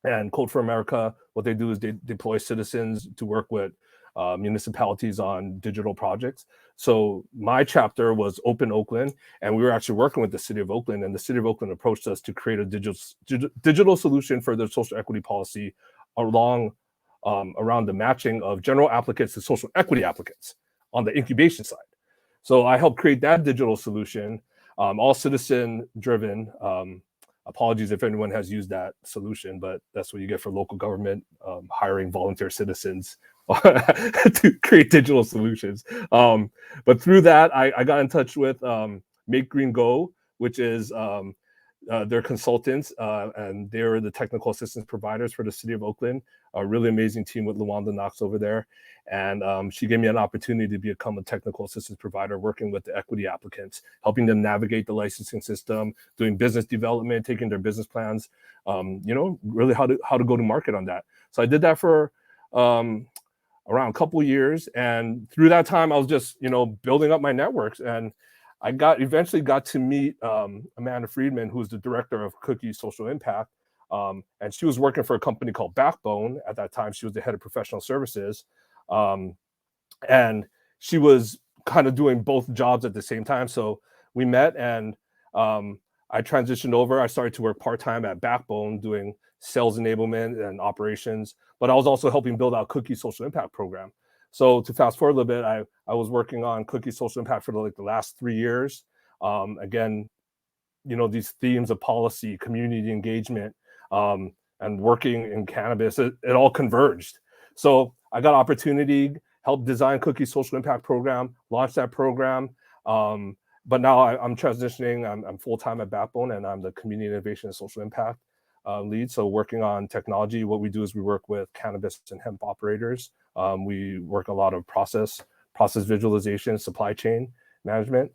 And Code for America, what they do is they deploy citizens to work with municipalities on digital projects. So my chapter was Open Oakland, and we were actually working with the city of Oakland, and the city of Oakland approached us to create a digital solution for their social equity policy around the matching of general applicants to social equity applicants on the incubation side. So I helped create that digital solution, all citizen driven. Apologies if anyone has used that solution, but that's what you get for local government hiring volunteer citizens to create digital solutions. But through that, I got in touch with Make Green Go, which is their consultants, and they're the technical assistance providers for the city of Oakland. A really amazing team with Luanda Knox over there. And she gave me an opportunity to become a technical assistance provider, working with the equity applicants, helping them navigate the licensing system, doing business development, taking their business plans, really how to go to market on that. So I did that for around a couple of years. And through that time, I was just, building up my networks. And I eventually got to meet Amanda Friedman, who's the director of Cookie Social Impact. And she was working for a company called Backbone. At that time, she was the head of professional services. And she was kind of doing both jobs at the same time. So we met, and I transitioned over. I started to work part-time at Backbone doing sales enablement and operations, but I was also helping build out Cookie Social Impact program. So to fast forward a little bit, I was working on Cookie Social Impact for the last 3 years. Again, these themes of policy, community engagement, and working in cannabis, it all converged. So I got opportunity, helped design Cookie Social Impact program, launch that program. But now I'm transitioning. I'm full-time at Backbone, and I'm the community innovation and social impact lead. So working on technology, what we do is we work with cannabis and hemp operators. We work a lot of process visualization, supply chain management.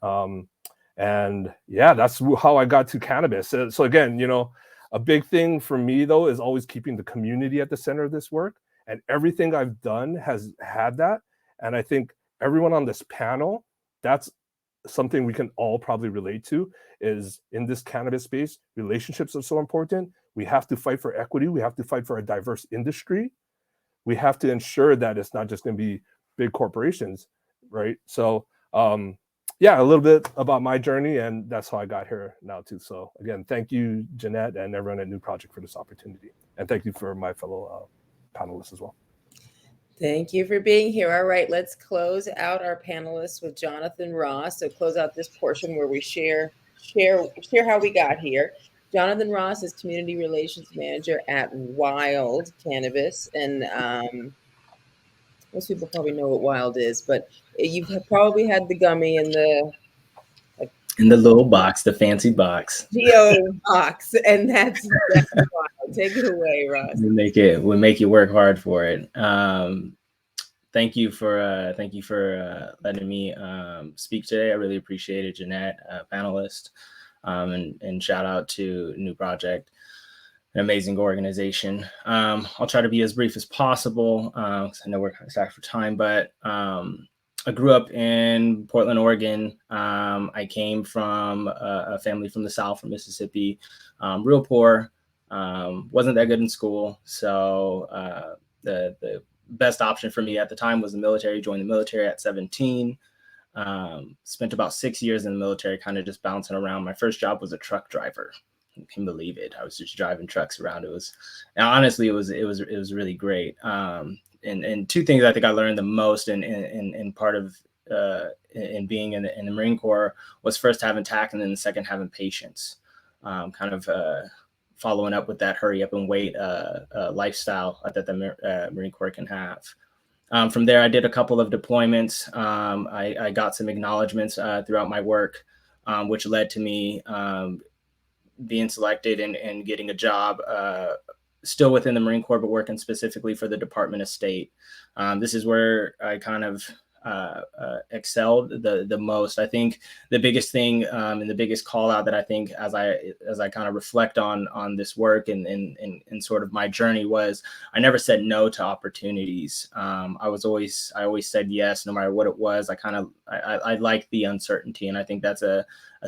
And yeah, that's how I got to cannabis. So again, a big thing for me though is always keeping the community at the center of this work. And everything I've done has had that. And I think everyone on this panel, that's something we can all probably relate to, is in this cannabis space, relationships are so important. We have to fight for equity. We have to fight for a diverse industry. We have to ensure that it's not just going to be big corporations, right? So yeah, a little bit about my journey, and that's how I got here now too. So again, thank you, Jeanette, and everyone at New Project for this opportunity. And thank you for my fellow panelists as well. Thank you for being here. All right, let's close out our panelists with Jonathan Ross. So close out this portion where we share how we got here. Jonathan Ross is Community Relations Manager at Wild Cannabis. And most people probably know what Wild is, but you've probably had the gummy in the little box, the fancy box. Geo box, and that's Wild. Take it away, Ross. We make you work hard for it. Thank you for letting me speak today. I really appreciate it, Jeanette, panelist, and shout out to New Project, an amazing organization. I'll try to be as brief as possible because I know we're kind of stacked for time, but I grew up in Portland, Oregon. I came from a family from the South, from Mississippi, real poor. Wasn't that good in school. So the best option for me at the time was the military. Joined the military at 17. Spent about 6 years in the military, kind of just bouncing around. My first job was a truck driver. You can believe it. I was just driving trucks around. It was really great. And two things I think I learned the most in part of in being in the Marine Corps was first having tact, and then the second having patience. Following up with that hurry up and wait lifestyle that the Marine Corps can have. From there, I did a couple of deployments. I got some acknowledgments throughout my work, which led to me being selected and getting a job still within the Marine Corps, but working specifically for the Department of State. This is where I kind of excelled the most. I think the biggest thing and the biggest call out that I think as I kind of reflect on this work and sort of my journey was I never said no to opportunities. I always said yes, no matter what it was. I like the uncertainty, and I think that's a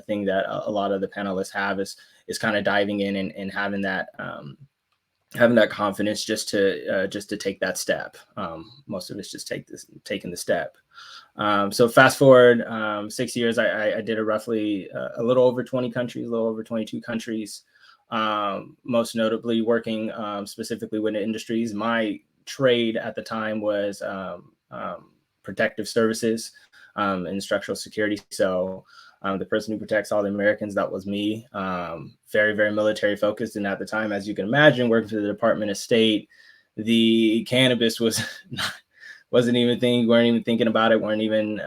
thing that a lot of the panelists have is kind of diving in and having that having that confidence just to take that step. Most of it's just taking the step. So fast forward 6 years, I did roughly a little over 20 countries, a little over 22 countries. Most notably working specifically with the industries. My trade at the time was protective services and structural security. So the person who protects all the Americans, that was me. Very, very military focused. And at the time, as you can imagine, working for the Department of State, the cannabis was wasn't even a thing. Weren't even thinking about it. Weren't even,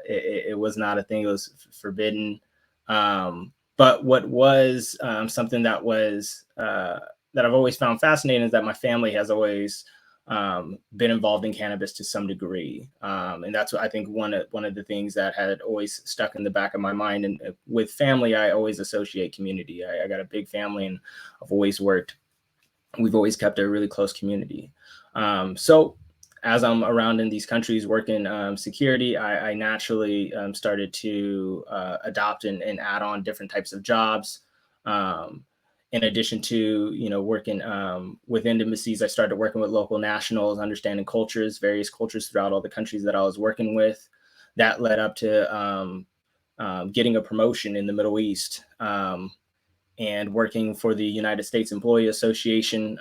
it was not a thing. It was forbidden. But what was something that was, that I've always found fascinating is that my family has always been involved in cannabis to some degree. And that's what I think one of the things that had always stuck in the back of my mind. And with family, I always associate community. I got a big family and we've always kept a really close community. So as I'm around in these countries working security, I naturally started to adopt and add on different types of jobs. In addition to, working with embassies, I started working with local nationals, understanding various cultures throughout all the countries that I was working with. That led up to getting a promotion in the Middle East and working for the United States Employee Association,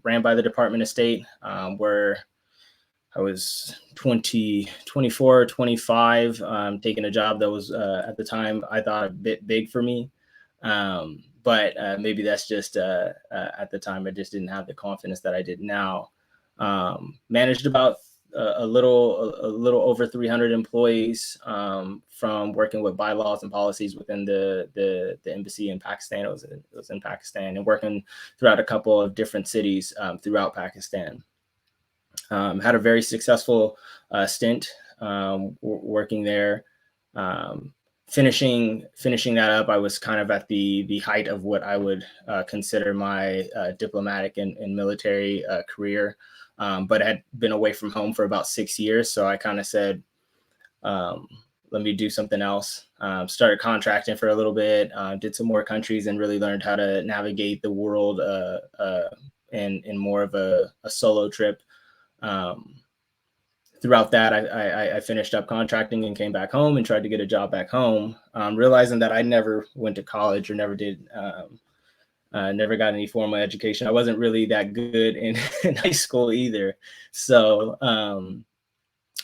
ran by the Department of State, where I was 24, 25, taking a job that was at the time I thought a bit big for me. But maybe that's just at the time I just didn't have the confidence that I did now. Managed about a little over 300 employees from working with bylaws and policies within the embassy in Pakistan. It was in Pakistan, and working throughout a couple of different cities throughout Pakistan. Had a very successful stint working there. Finishing that up, I was kind of at the height of what I would consider my diplomatic and military career, but I had been away from home for about 6 years. So I kind of said, let me do something else. Started contracting for a little bit, did some more countries, and really learned how to navigate the world in more of a solo trip. Throughout that, I finished up contracting and came back home and tried to get a job back home, realizing that I never went to college or never got any formal education. I wasn't really that good in high school either. So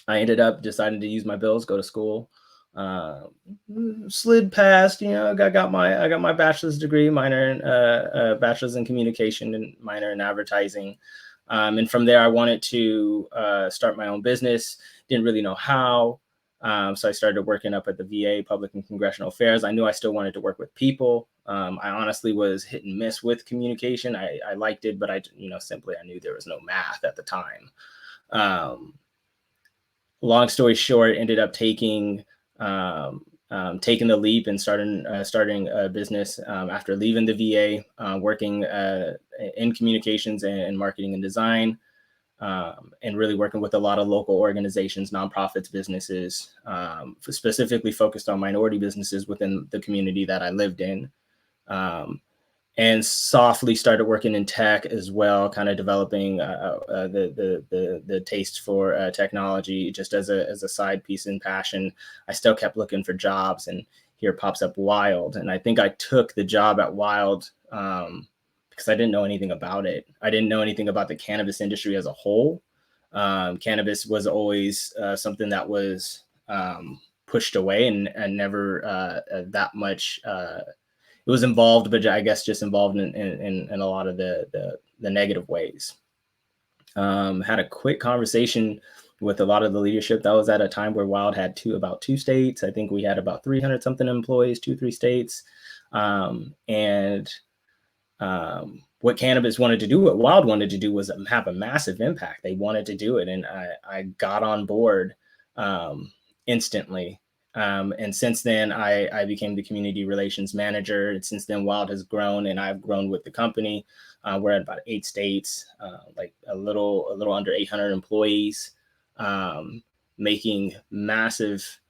I ended up deciding to use my bills, go to school, slid past, I got my bachelor's degree, bachelor's in communication and minor in advertising. And from there, I wanted to start my own business. Didn't really know how. So I started working up at the VA, Public and Congressional Affairs. I knew I still wanted to work with people. I honestly was hit and miss with communication. I liked it, but I knew there was no math at the time. Long story short, ended up taking the leap and starting a business after leaving the VA, working in communications and marketing and design, and really working with a lot of local organizations, nonprofits, businesses, specifically focused on minority businesses within the community that I lived in. And softly started working in tech as well, kind of developing the taste for technology just as a side piece and passion. I still kept looking for jobs, and here pops up Wild. And I think I took the job at Wild because I didn't know anything about it. I didn't know anything about the cannabis industry as a whole. Cannabis was always something that was pushed away and never that much. It was involved, but I guess just involved in a lot of the negative ways. Had a quick conversation with a lot of the leadership. That was at a time where Wild had about two states. I think we had about 300 something employees, 2-3 states. What Cannabis wanted to do, what Wild wanted to do was have a massive impact. They wanted to do it. And I got on board instantly. And since then, I became the community relations manager. And since then, Wild has grown, and I've grown with the company. We're at about 8 states, like a little under 800 employees, making massive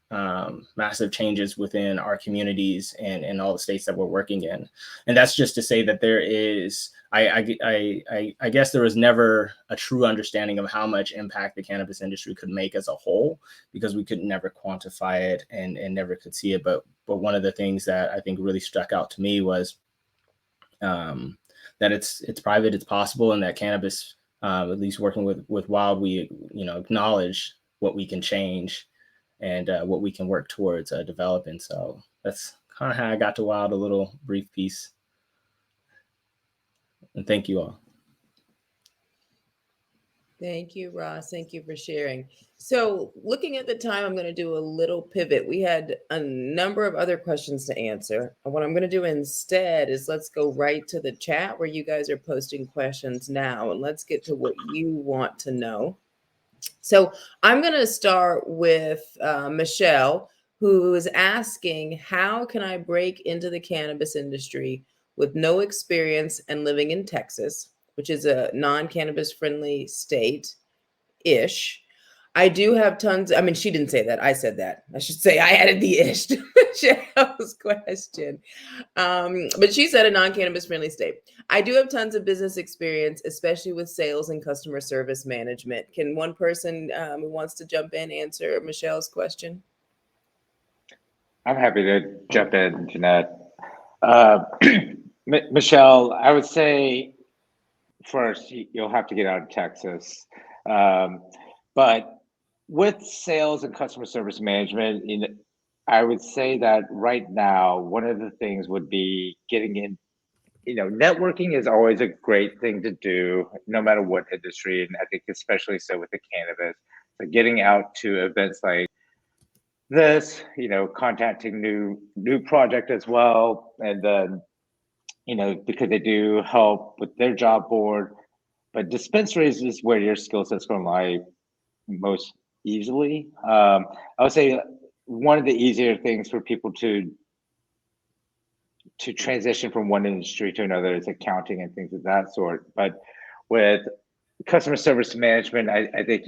massive changes within our communities and in all the states that we're working in. And that's just to say that there is, I guess there was never a true understanding of how much impact the cannabis industry could make as a whole, because we could never quantify it and never could see it. But one of the things that I think really struck out to me was that it's private, it's possible, and that cannabis, at least working with Wild, we acknowledge what we can change and what we can work towards developing. So that's kind of how I got to Wild, a little brief piece. And thank you all. Thank you, Ross. Thank you for sharing. So looking at the time, I'm going to do a little pivot. We had a number of other questions to answer. And what I'm going to do instead is let's go right to the chat where you guys are posting questions now, and let's get to what you want to know. So I'm going to start with Michelle, who is asking, how can I break into the cannabis industry with no experience and living in Texas, which is a non-cannabis friendly state-ish? I do have tons. I mean, she didn't say that. I said that. I should say I added the ish to Michelle's question. But she said a non-cannabis friendly state. I do have tons of business experience, especially with sales and customer service management. Can one person who wants to jump in answer Michelle's question? I'm happy to jump in, Jeanette. Michelle, I would say first, you'll have to get out of Texas. But with sales and customer service management, I would say that right now, one of the things would be getting in, networking is always a great thing to do, no matter what industry. And I think especially so with the cannabis, so getting out to events like this, contacting new project as well. And then, because they do help with their job board, but dispensaries is where your skill set's going to lie most easily. I would say one of the easier things for people to transition from one industry to another is accounting and things of that sort. But with customer service management, I think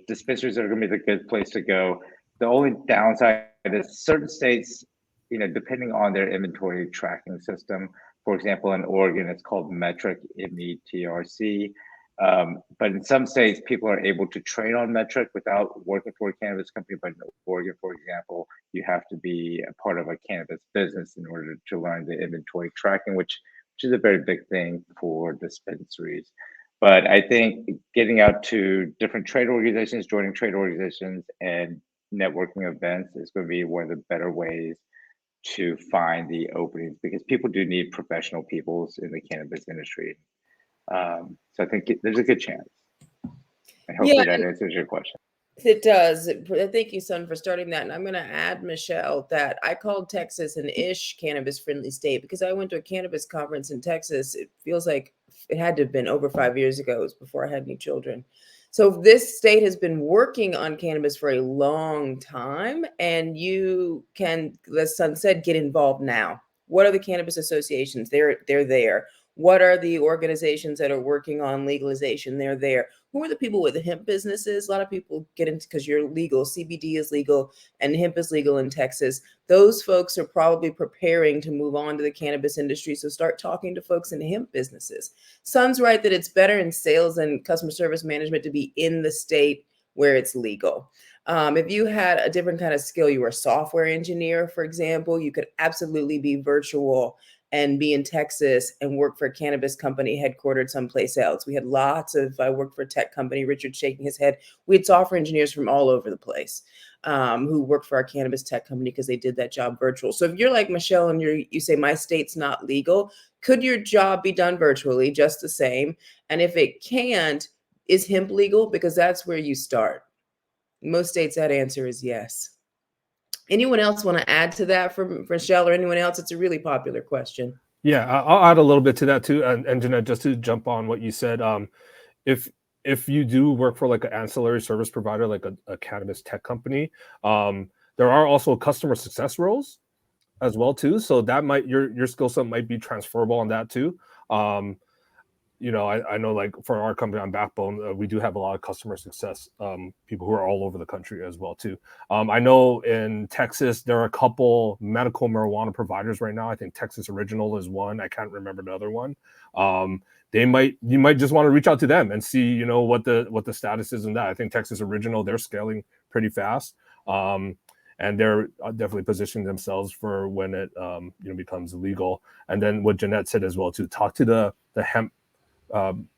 dispensaries are going to be the good place to go. The only downside is certain states, depending on their inventory tracking system. For example, in Oregon, it's called Metric, METRC. But in some states, people are able to trade on Metric without working for a cannabis company. But in Oregon, for example, you have to be a part of a cannabis business in order to learn the inventory tracking, which is a very big thing for dispensaries. But I think getting out to different trade organizations, joining trade organizations, and networking events is going to be one of the better ways to find the openings, because people do need professional people in the cannabis industry. So I think there's a good chance. And hopefully that answers your question. It does. Thank you, son, for starting that. And I'm going to add, Michelle, that I called Texas an ish cannabis friendly state because I went to a cannabis conference in Texas. It feels like it had to have been over 5 years ago. It was before I had any children. So this state has been working on cannabis for a long time, and you can, as son said, get involved now. What are the cannabis associations? They're there. What are the organizations that are working on legalization? They're there. Who are the people with the hemp businesses? A lot of people get into, because you're legal, CBD is legal and hemp is legal in Texas. Those folks are probably preparing to move on to the cannabis industry. So start talking to folks in hemp businesses. Son's right that it's better in sales and customer service management to be in the state where it's legal. If you had a different kind of skill, you were a software engineer, for example, you could absolutely be virtual and be in Texas and work for a cannabis company headquartered someplace else. We had I worked for a tech company, Richard shaking his head. We had software engineers from all over the place who worked for our cannabis tech company because they did that job virtual. So if you're like Michelle and you say, my state's not legal, could your job be done virtually just the same? And if it can't, is hemp legal? Because that's where you start. Most states, that answer is yes. Anyone else want to add to that for Michelle or anyone else? It's a really popular question. Yeah, I'll add a little bit to that too. And Jeanette, just to jump on what you said, if you do work for like an ancillary service provider, like a cannabis tech company, there are also customer success roles as well too. So that might your skill set might be transferable on that too. you know, I know like for our company on Backbone, we do have a lot of customer success people who are all over the country as well too. I know in Texas there are a couple medical marijuana providers right now. I think Texas Original is one. I can't remember the other one. You might just want to reach out to them and see, you know, what the status is in that. I think Texas Original, they're scaling pretty fast. And they're definitely positioning themselves for when it you know, becomes legal. And then what Jeanette said as well to talk to the hemp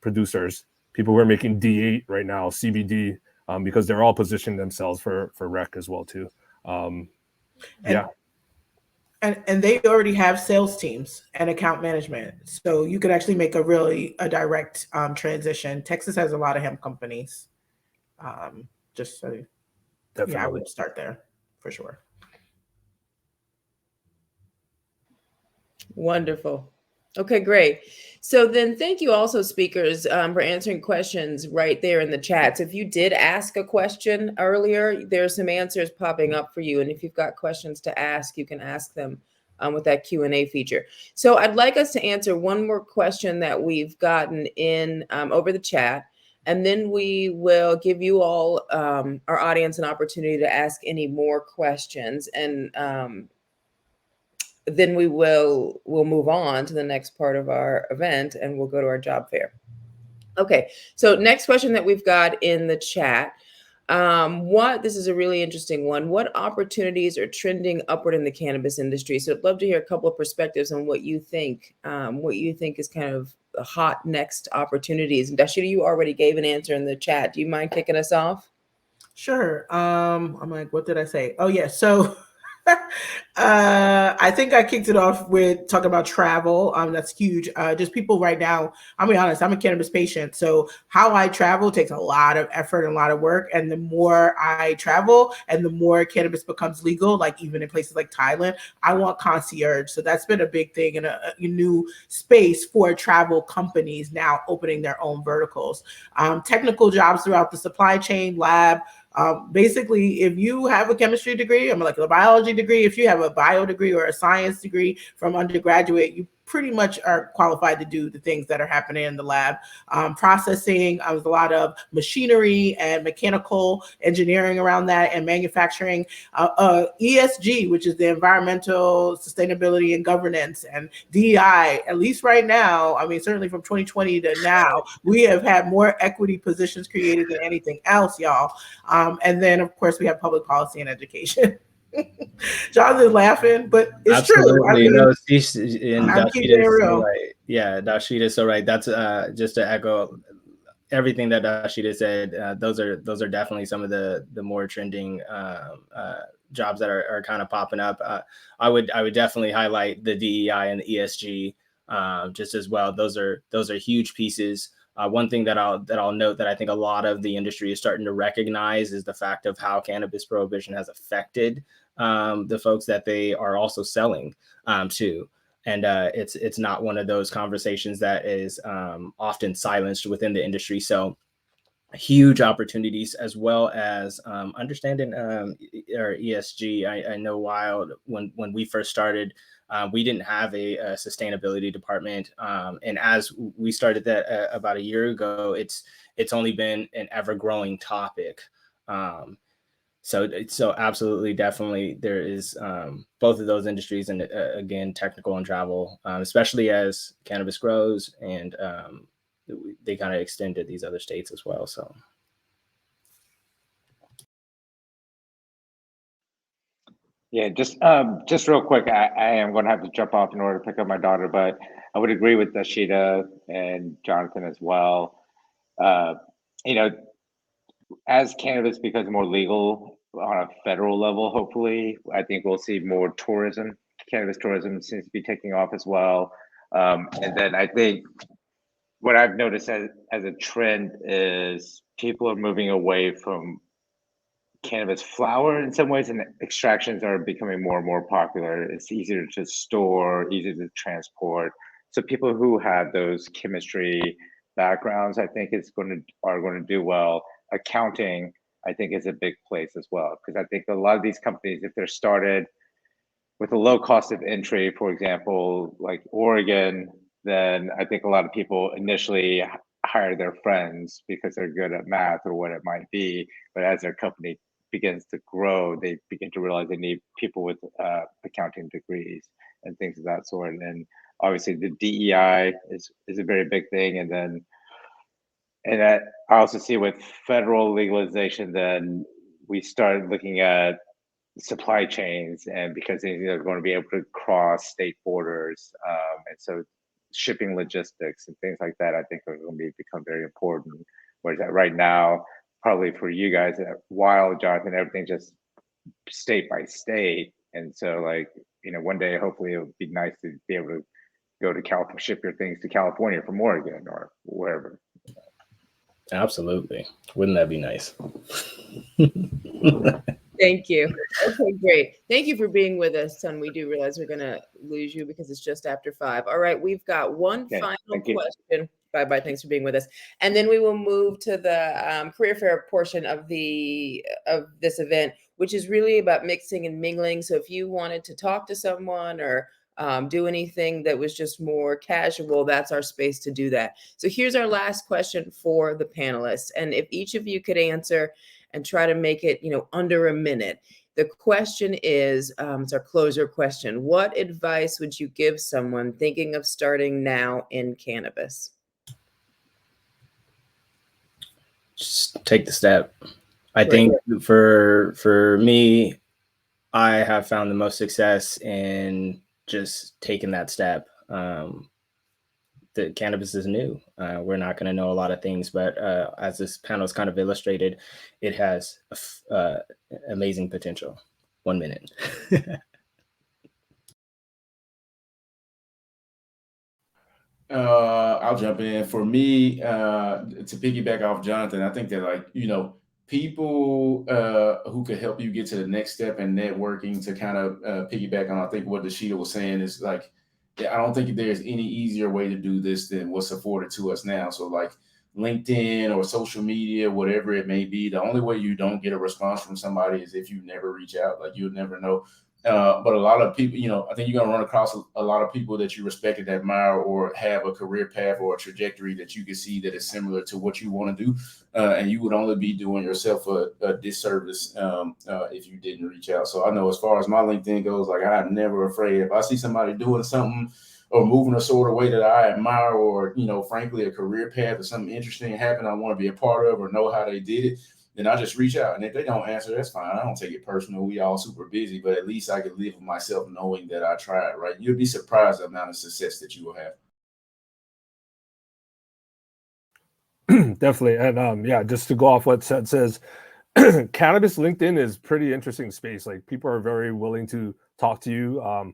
producers, people who are making D8 right now, CBD, because they're all positioning themselves for rec as well too. Yeah. And they already have sales teams and account management, so you could actually make a direct transition. Texas has a lot of hemp companies. Just so, Definitely. yeah, I would start there for sure. Wonderful. Okay, great. So then thank you also, speakers, for answering questions right there in the chat. So if you did ask a question earlier, there's some answers popping up for you. And if you've got questions to ask, you can ask them with that Q&A feature. So I'd like us to answer one more question that we've gotten in over the chat. And then we will give you all, our audience, an opportunity to ask any more questions. And then we'll move on to the next part of our event and we'll go to our job fair. Okay, so next question that we've got in the chat. This is a really interesting one. What opportunities are trending upward in the cannabis industry? So I'd love to hear a couple of perspectives on what you think is kind of the hot next opportunities. And Dashita, you already gave an answer in the chat. Do you mind kicking us off? Sure. I'm like, what did I say? Oh yeah. So I think I kicked it off with talking about travel. That's huge. Just people right now. I'll be honest, I'm a cannabis patient. So how I travel takes a lot of effort and a lot of work. And the more I travel and the more cannabis becomes legal, like even in places like Thailand, I want concierge. So that's been a big thing and a new space for travel companies now opening their own verticals. Technical jobs throughout the supply chain, lab. Basically, if you have a chemistry degree, a molecular biology degree, if you have a bio degree or a science degree from undergraduate, you pretty much are qualified to do the things that are happening in the lab. Processing, there's a lot of machinery and mechanical engineering around that, and manufacturing. ESG, which is the environmental sustainability and governance, and DEI, at least right now, I mean, certainly from 2020 to now, we have had more equity positions created than anything else, y'all. And then, of course, we have public policy and education. Jonathan's laughing, but it's absolutely true. I mean, no, I'm keeping it real. So right. Yeah, Dashita's so right. That's just to echo everything that Dashita said. Those are definitely some of the more trending jobs that are kind of popping up. I would definitely highlight the DEI and the ESG just as well. Those are huge pieces. One thing that I'll note that I think a lot of the industry is starting to recognize is the fact of how cannabis prohibition has affected the folks that they are also selling to. And it's not one of those conversations that is often silenced within the industry. So huge opportunities, as well as understanding our ESG. I know when we first started, we didn't have a sustainability department, and as we started that about a year ago, it's only been an ever-growing topic. So absolutely, definitely, there is both of those industries, and again, technical and travel, especially as cannabis grows, and they kind of extend to these other states as well. So. Yeah, just real quick, I am going to have to jump off in order to pick up my daughter, but I would agree with Dashita and Jonathan as well. You know, as cannabis becomes more legal on a federal level, hopefully, I think we'll see more tourism. Cannabis tourism seems to be taking off as well. And then I think what I've noticed as a trend is people are moving away from cannabis flower in some ways, and extractions are becoming more and more popular. It's easier to store, easier to transport. So people who have those chemistry backgrounds, I think are going to do well. Accounting, I think, is a big place as well, because I think a lot of these companies, if they're started with a low cost of entry, for example, like Oregon, then I think a lot of people initially hire their friends because they're good at math or what it might be. But as their company begins to grow, they begin to realize they need people with accounting degrees and things of that sort. And obviously the DEI is a very big thing. And then, and I also see with federal legalization, then we start looking at supply chains, and because they're going to be able to cross state borders, and so shipping logistics and things like that, I think are going to become very important. Whereas that right now, probably for you guys, while Jonathan, everything just state by state, and so like one day hopefully it would be nice to be able to go to California, ship your things to California from Oregon or wherever. Absolutely. Wouldn't that be nice? Thank you. Okay, great. Thank you for being with us, son. We do realize we're going to lose you because it's just after 5. All right, we've got one final question. Bye-bye. Thanks for being with us. And then we will move to the career fair portion of this event, which is really about mixing and mingling. So if you wanted to talk to someone or do anything that was just more casual, that's our space to do that. So here's our last question for the panelists. And if each of you could answer and try to make it, under a minute. The question is, it's our closer question. What advice would you give someone thinking of starting now in cannabis? Just take the step. I think for me, I have found the most success in just taking that step. The cannabis is new. We're not going to know a lot of things, but as this panel has kind of illustrated, it has amazing potential. 1 minute. I'll jump in. For me, to piggyback off Jonathan, I think that people who could help you get to the next step in networking, to kind of piggyback on, I think what Dashita was saying is I don't think there's any easier way to do this than what's afforded to us now. So LinkedIn or social media, whatever it may be, the only way you don't get a response from somebody is if you never reach out. You'll never know. But a lot of people, I think you're going to run across a lot of people that you respect and admire, or have a career path or a trajectory that you can see that is similar to what you want to do. And you would only be doing yourself a disservice if you didn't reach out. So I know as far as my LinkedIn goes, I'm never afraid. If I see somebody doing something or moving a sort of way that I admire, or, frankly, a career path or something interesting happened I want to be a part of or know how they did it, then I just reach out. And if they don't answer, that's fine. I don't take it personal. We all super busy, but at least I can live with myself knowing that I tried, right? You'll be surprised the amount of success that you will have. Definitely. And just to go off what Seth says, cannabis LinkedIn is pretty interesting space. People are very willing to talk to you.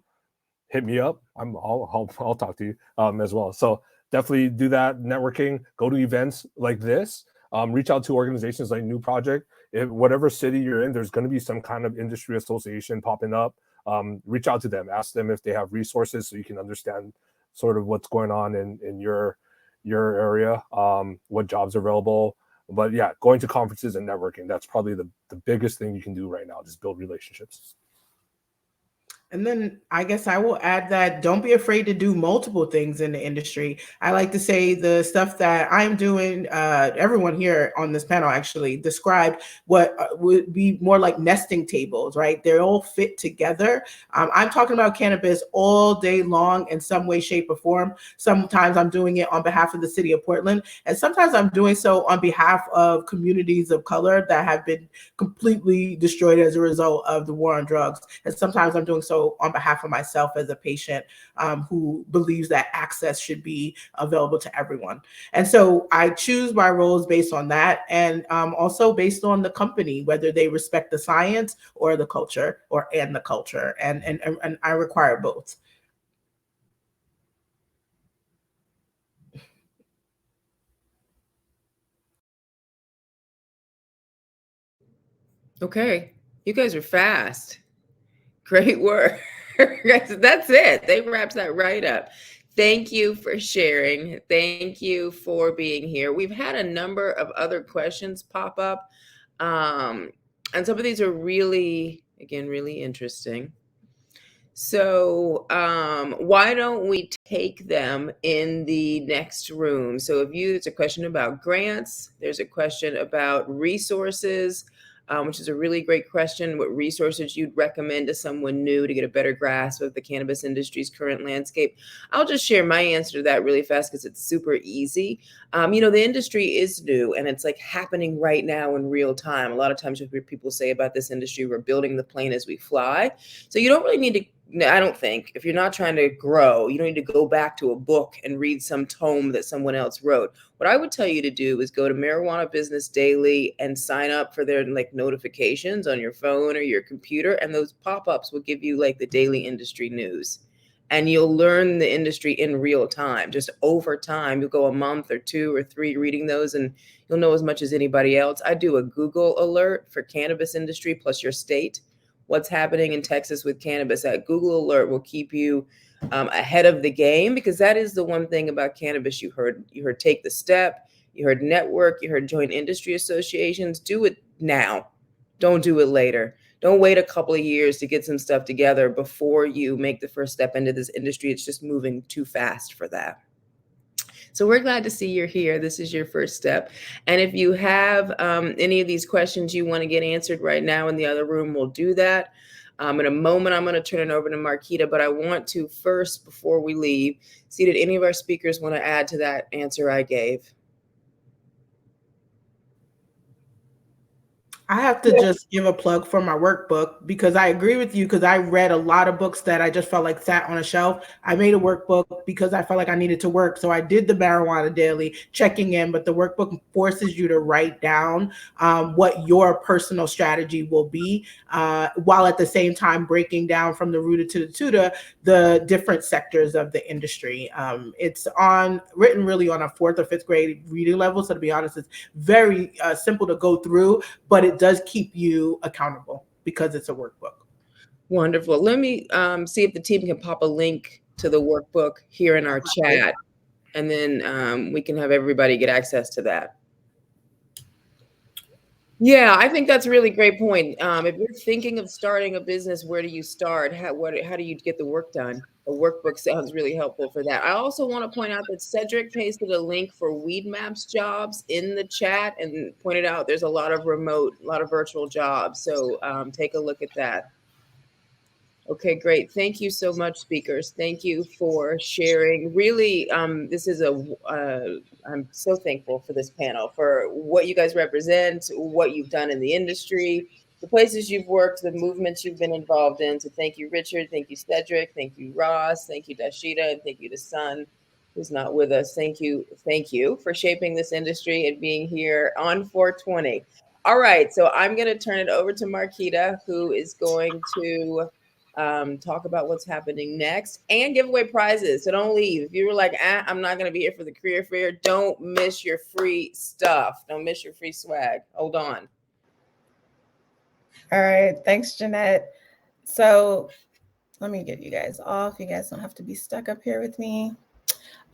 Hit me up. I'll talk to you as well. So definitely do that. Networking, go to events like this. Reach out to organizations like New Project. If whatever city you're in, there's going to be some kind of industry association popping up. Reach out to them. Ask them if they have resources so you can understand sort of what's going on in your area, what jobs are available. But going to conferences and networking, that's probably the biggest thing you can do right now. Just build relationships. And then I guess I will add that don't be afraid to do multiple things in the industry. I like to say the stuff that I'm doing, everyone here on this panel actually described what would be more like nesting tables, right? They all fit together. I'm talking about cannabis all day long in some way, shape, or form. Sometimes I'm doing it on behalf of the city of Portland, and sometimes I'm doing so on behalf of communities of color that have been completely destroyed as a result of the war on drugs. And sometimes I'm doing so on behalf of myself as a patient who believes that access should be available to everyone. And so I choose my roles based on that, and also based on the company, whether they respect the science or the culture, and the culture. And I require both. Okay, you guys are fast. Great work. That's it. They wrapped that right up. Thank you for sharing. Thank you for being here. We've had a number of other questions pop up. And some of these are really interesting. So why don't we take them in the next room? So there's a question about grants, there's a question about resources, which is a really great question. What resources you'd recommend to someone new to get a better grasp of the cannabis industry's current landscape? I'll just share my answer to that really fast because it's super easy. The industry is new and it's like happening right now in real time. A lot of times you hear people say about this industry, we're building the plane as we fly. So you don't really need to, I don't think, if you're not trying to grow, you don't need to go back to a book and read some tome that someone else wrote. What I would tell you to do is go to Marijuana Business Daily and sign up for their notifications on your phone or your computer. And those pop-ups will give you the daily industry news. And you'll learn the industry in real time. Just over time, you'll go a month or 2 or 3 reading those and you'll know as much as anybody else. I do a Google alert for cannabis industry plus your state. What's happening in Texas with cannabis? That Google alert will keep you ahead of the game, because that is the one thing about cannabis. You heard take the step, you heard network, you heard join industry associations. Do it now. Don't do it later. Don't wait a couple of years to get some stuff together before you make the first step into this industry. It's just moving too fast for that. So we're glad to see you're here. This is your first step. And if you have any of these questions you want to get answered right now in the other room, we'll do that. In a moment, I'm going to turn it over to Marquita, but I want to first, before we leave, see did any of our speakers want to add to that answer I gave? I have to just give a plug for my workbook, because I agree with you, because I read a lot of books that I just felt like sat on a shelf. I made a workbook because I felt like I needed to work. So I did the Marijuana Daily checking in, but the workbook forces you to write down what your personal strategy will be, while at the same time breaking down from the rooter to the tutor the different sectors of the industry. It's written really on a 4th or 5th grade reading level. So to be honest, it's very simple to go through, but it does keep you accountable because it's a workbook. Wonderful. Let me see if the team can pop a link to the workbook here in our chat, and then we can have everybody get access to that. Yeah, I think that's a really great point. If you're thinking of starting a business, where do you start? How do you get the work done? A workbook sounds really helpful for that. I also want to point out that Cedric pasted a link for Weed Maps jobs in the chat and pointed out there's a lot of virtual jobs. So take a look at that. Okay, great. Thank you so much, speakers. Thank you for sharing. Really, this is I'm so thankful for this panel, for what you guys represent, what you've done in the industry, the places you've worked, the movements you've been involved in. So thank you, Richard. Thank you, Cedric. Thank you, Ross. Thank you, Dashita. And thank you to Sun, who's not with us. Thank you for shaping this industry and being here on 420. All right, so I'm going to turn it over to Marquita, who is going to talk about what's happening next and give away prizes. So don't leave. If you were like, I'm not going to be here for the career fair, don't miss your free stuff. Don't miss your free swag. Hold on. All right. Thanks, Jeanette. So let me get you guys off. You guys don't have to be stuck up here with me.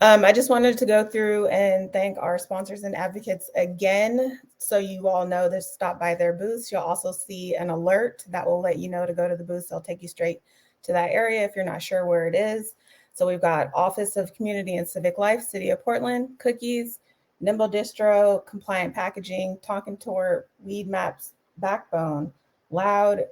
I just wanted to go through and thank our sponsors and advocates again. So you all know to stop by their booths. You'll also see an alert that will let you know to go to the booth. They'll take you straight to that area if you're not sure where it is. So we've got Office of Community and Civic Life, City of Portland, Cookies, Nimble Distro, Compliant Packaging, Talking Tour, Weed Maps, Backbone, Loud,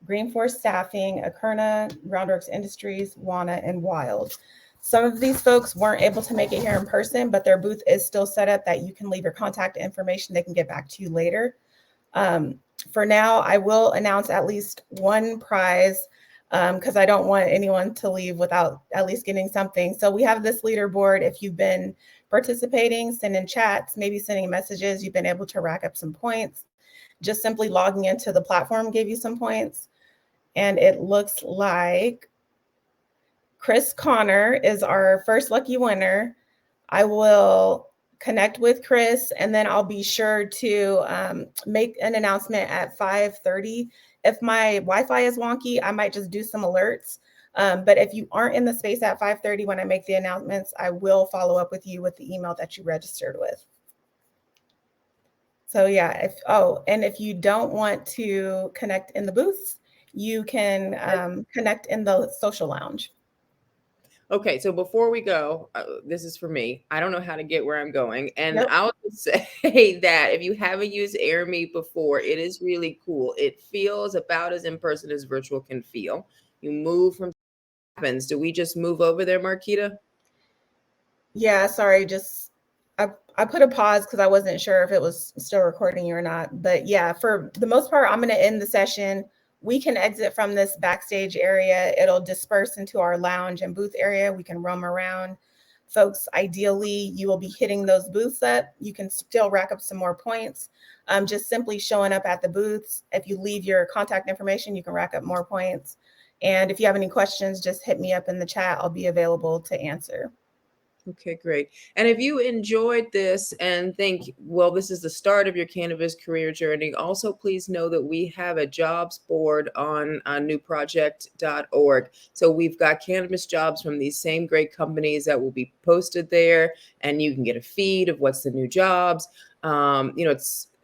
Green Force Staffing, Akerna, Groundworks Industries, Wana, and Wild. Some of these folks weren't able to make it here in person, but their booth is still set up that you can leave your contact information. They can get back to you later. For now, I will announce at least one prize because I don't want anyone to leave without at least getting something. So we have this leaderboard. If you've been participating, sending chats, maybe sending messages, you've been able to rack up some points. Just simply logging into the platform gave you some points. And it looks like Chris Connor is our first lucky winner. I will connect with Chris and then I'll be sure to make an announcement at 5:30. If my Wi-Fi is wonky, I might just do some alerts. But if you aren't in the space at 5:30 when I make the announcements, I will follow up with you with the email that you registered with. So yeah, and if you don't want to connect in the booths, you can connect in the social lounge. Okay, so before we go, this is for me. I don't know how to get where I'm going. And Yep. I'll just say that if you haven't used AirMeet before, it is really cool. It feels about as in person as virtual can feel. You move from happens. Do we just move over there, Marquita? Yeah, sorry, just I put a pause because I wasn't sure if it was still recording you or not. But yeah, for the most part, I'm going to end the session. We can exit from this backstage area. It'll disperse into our lounge and booth area. We can roam around. Folks, ideally, you will be hitting those booths up. You can still rack up some more points. Just simply showing up at the booths. If you leave your contact information, you can rack up more points. And if you have any questions, just hit me up in the chat. I'll be available to answer. Okay, great. And if you enjoyed this and think, well, this is the start of your cannabis career journey, also please know that we have a jobs board on newproject.org. So we've got cannabis jobs from these same great companies that will be posted there, and you can get a feed of what's the new jobs.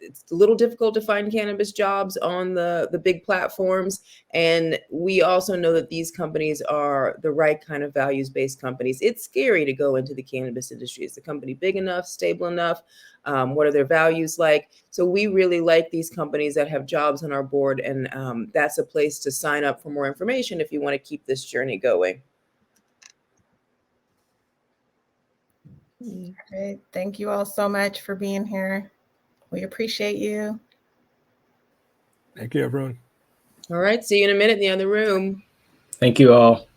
It's a little difficult to find cannabis jobs on the big platforms. And we also know that these companies are the right kind of values-based companies. It's scary to go into the cannabis industry. Is the company big enough, stable enough? What are their values like? So we really like these companies that have jobs on our board. And that's a place to sign up for more information if you want to keep this journey going. Great. Thank you all so much for being here. We appreciate you. Thank you, everyone. All right. See you in a minute in the other room. Thank you all.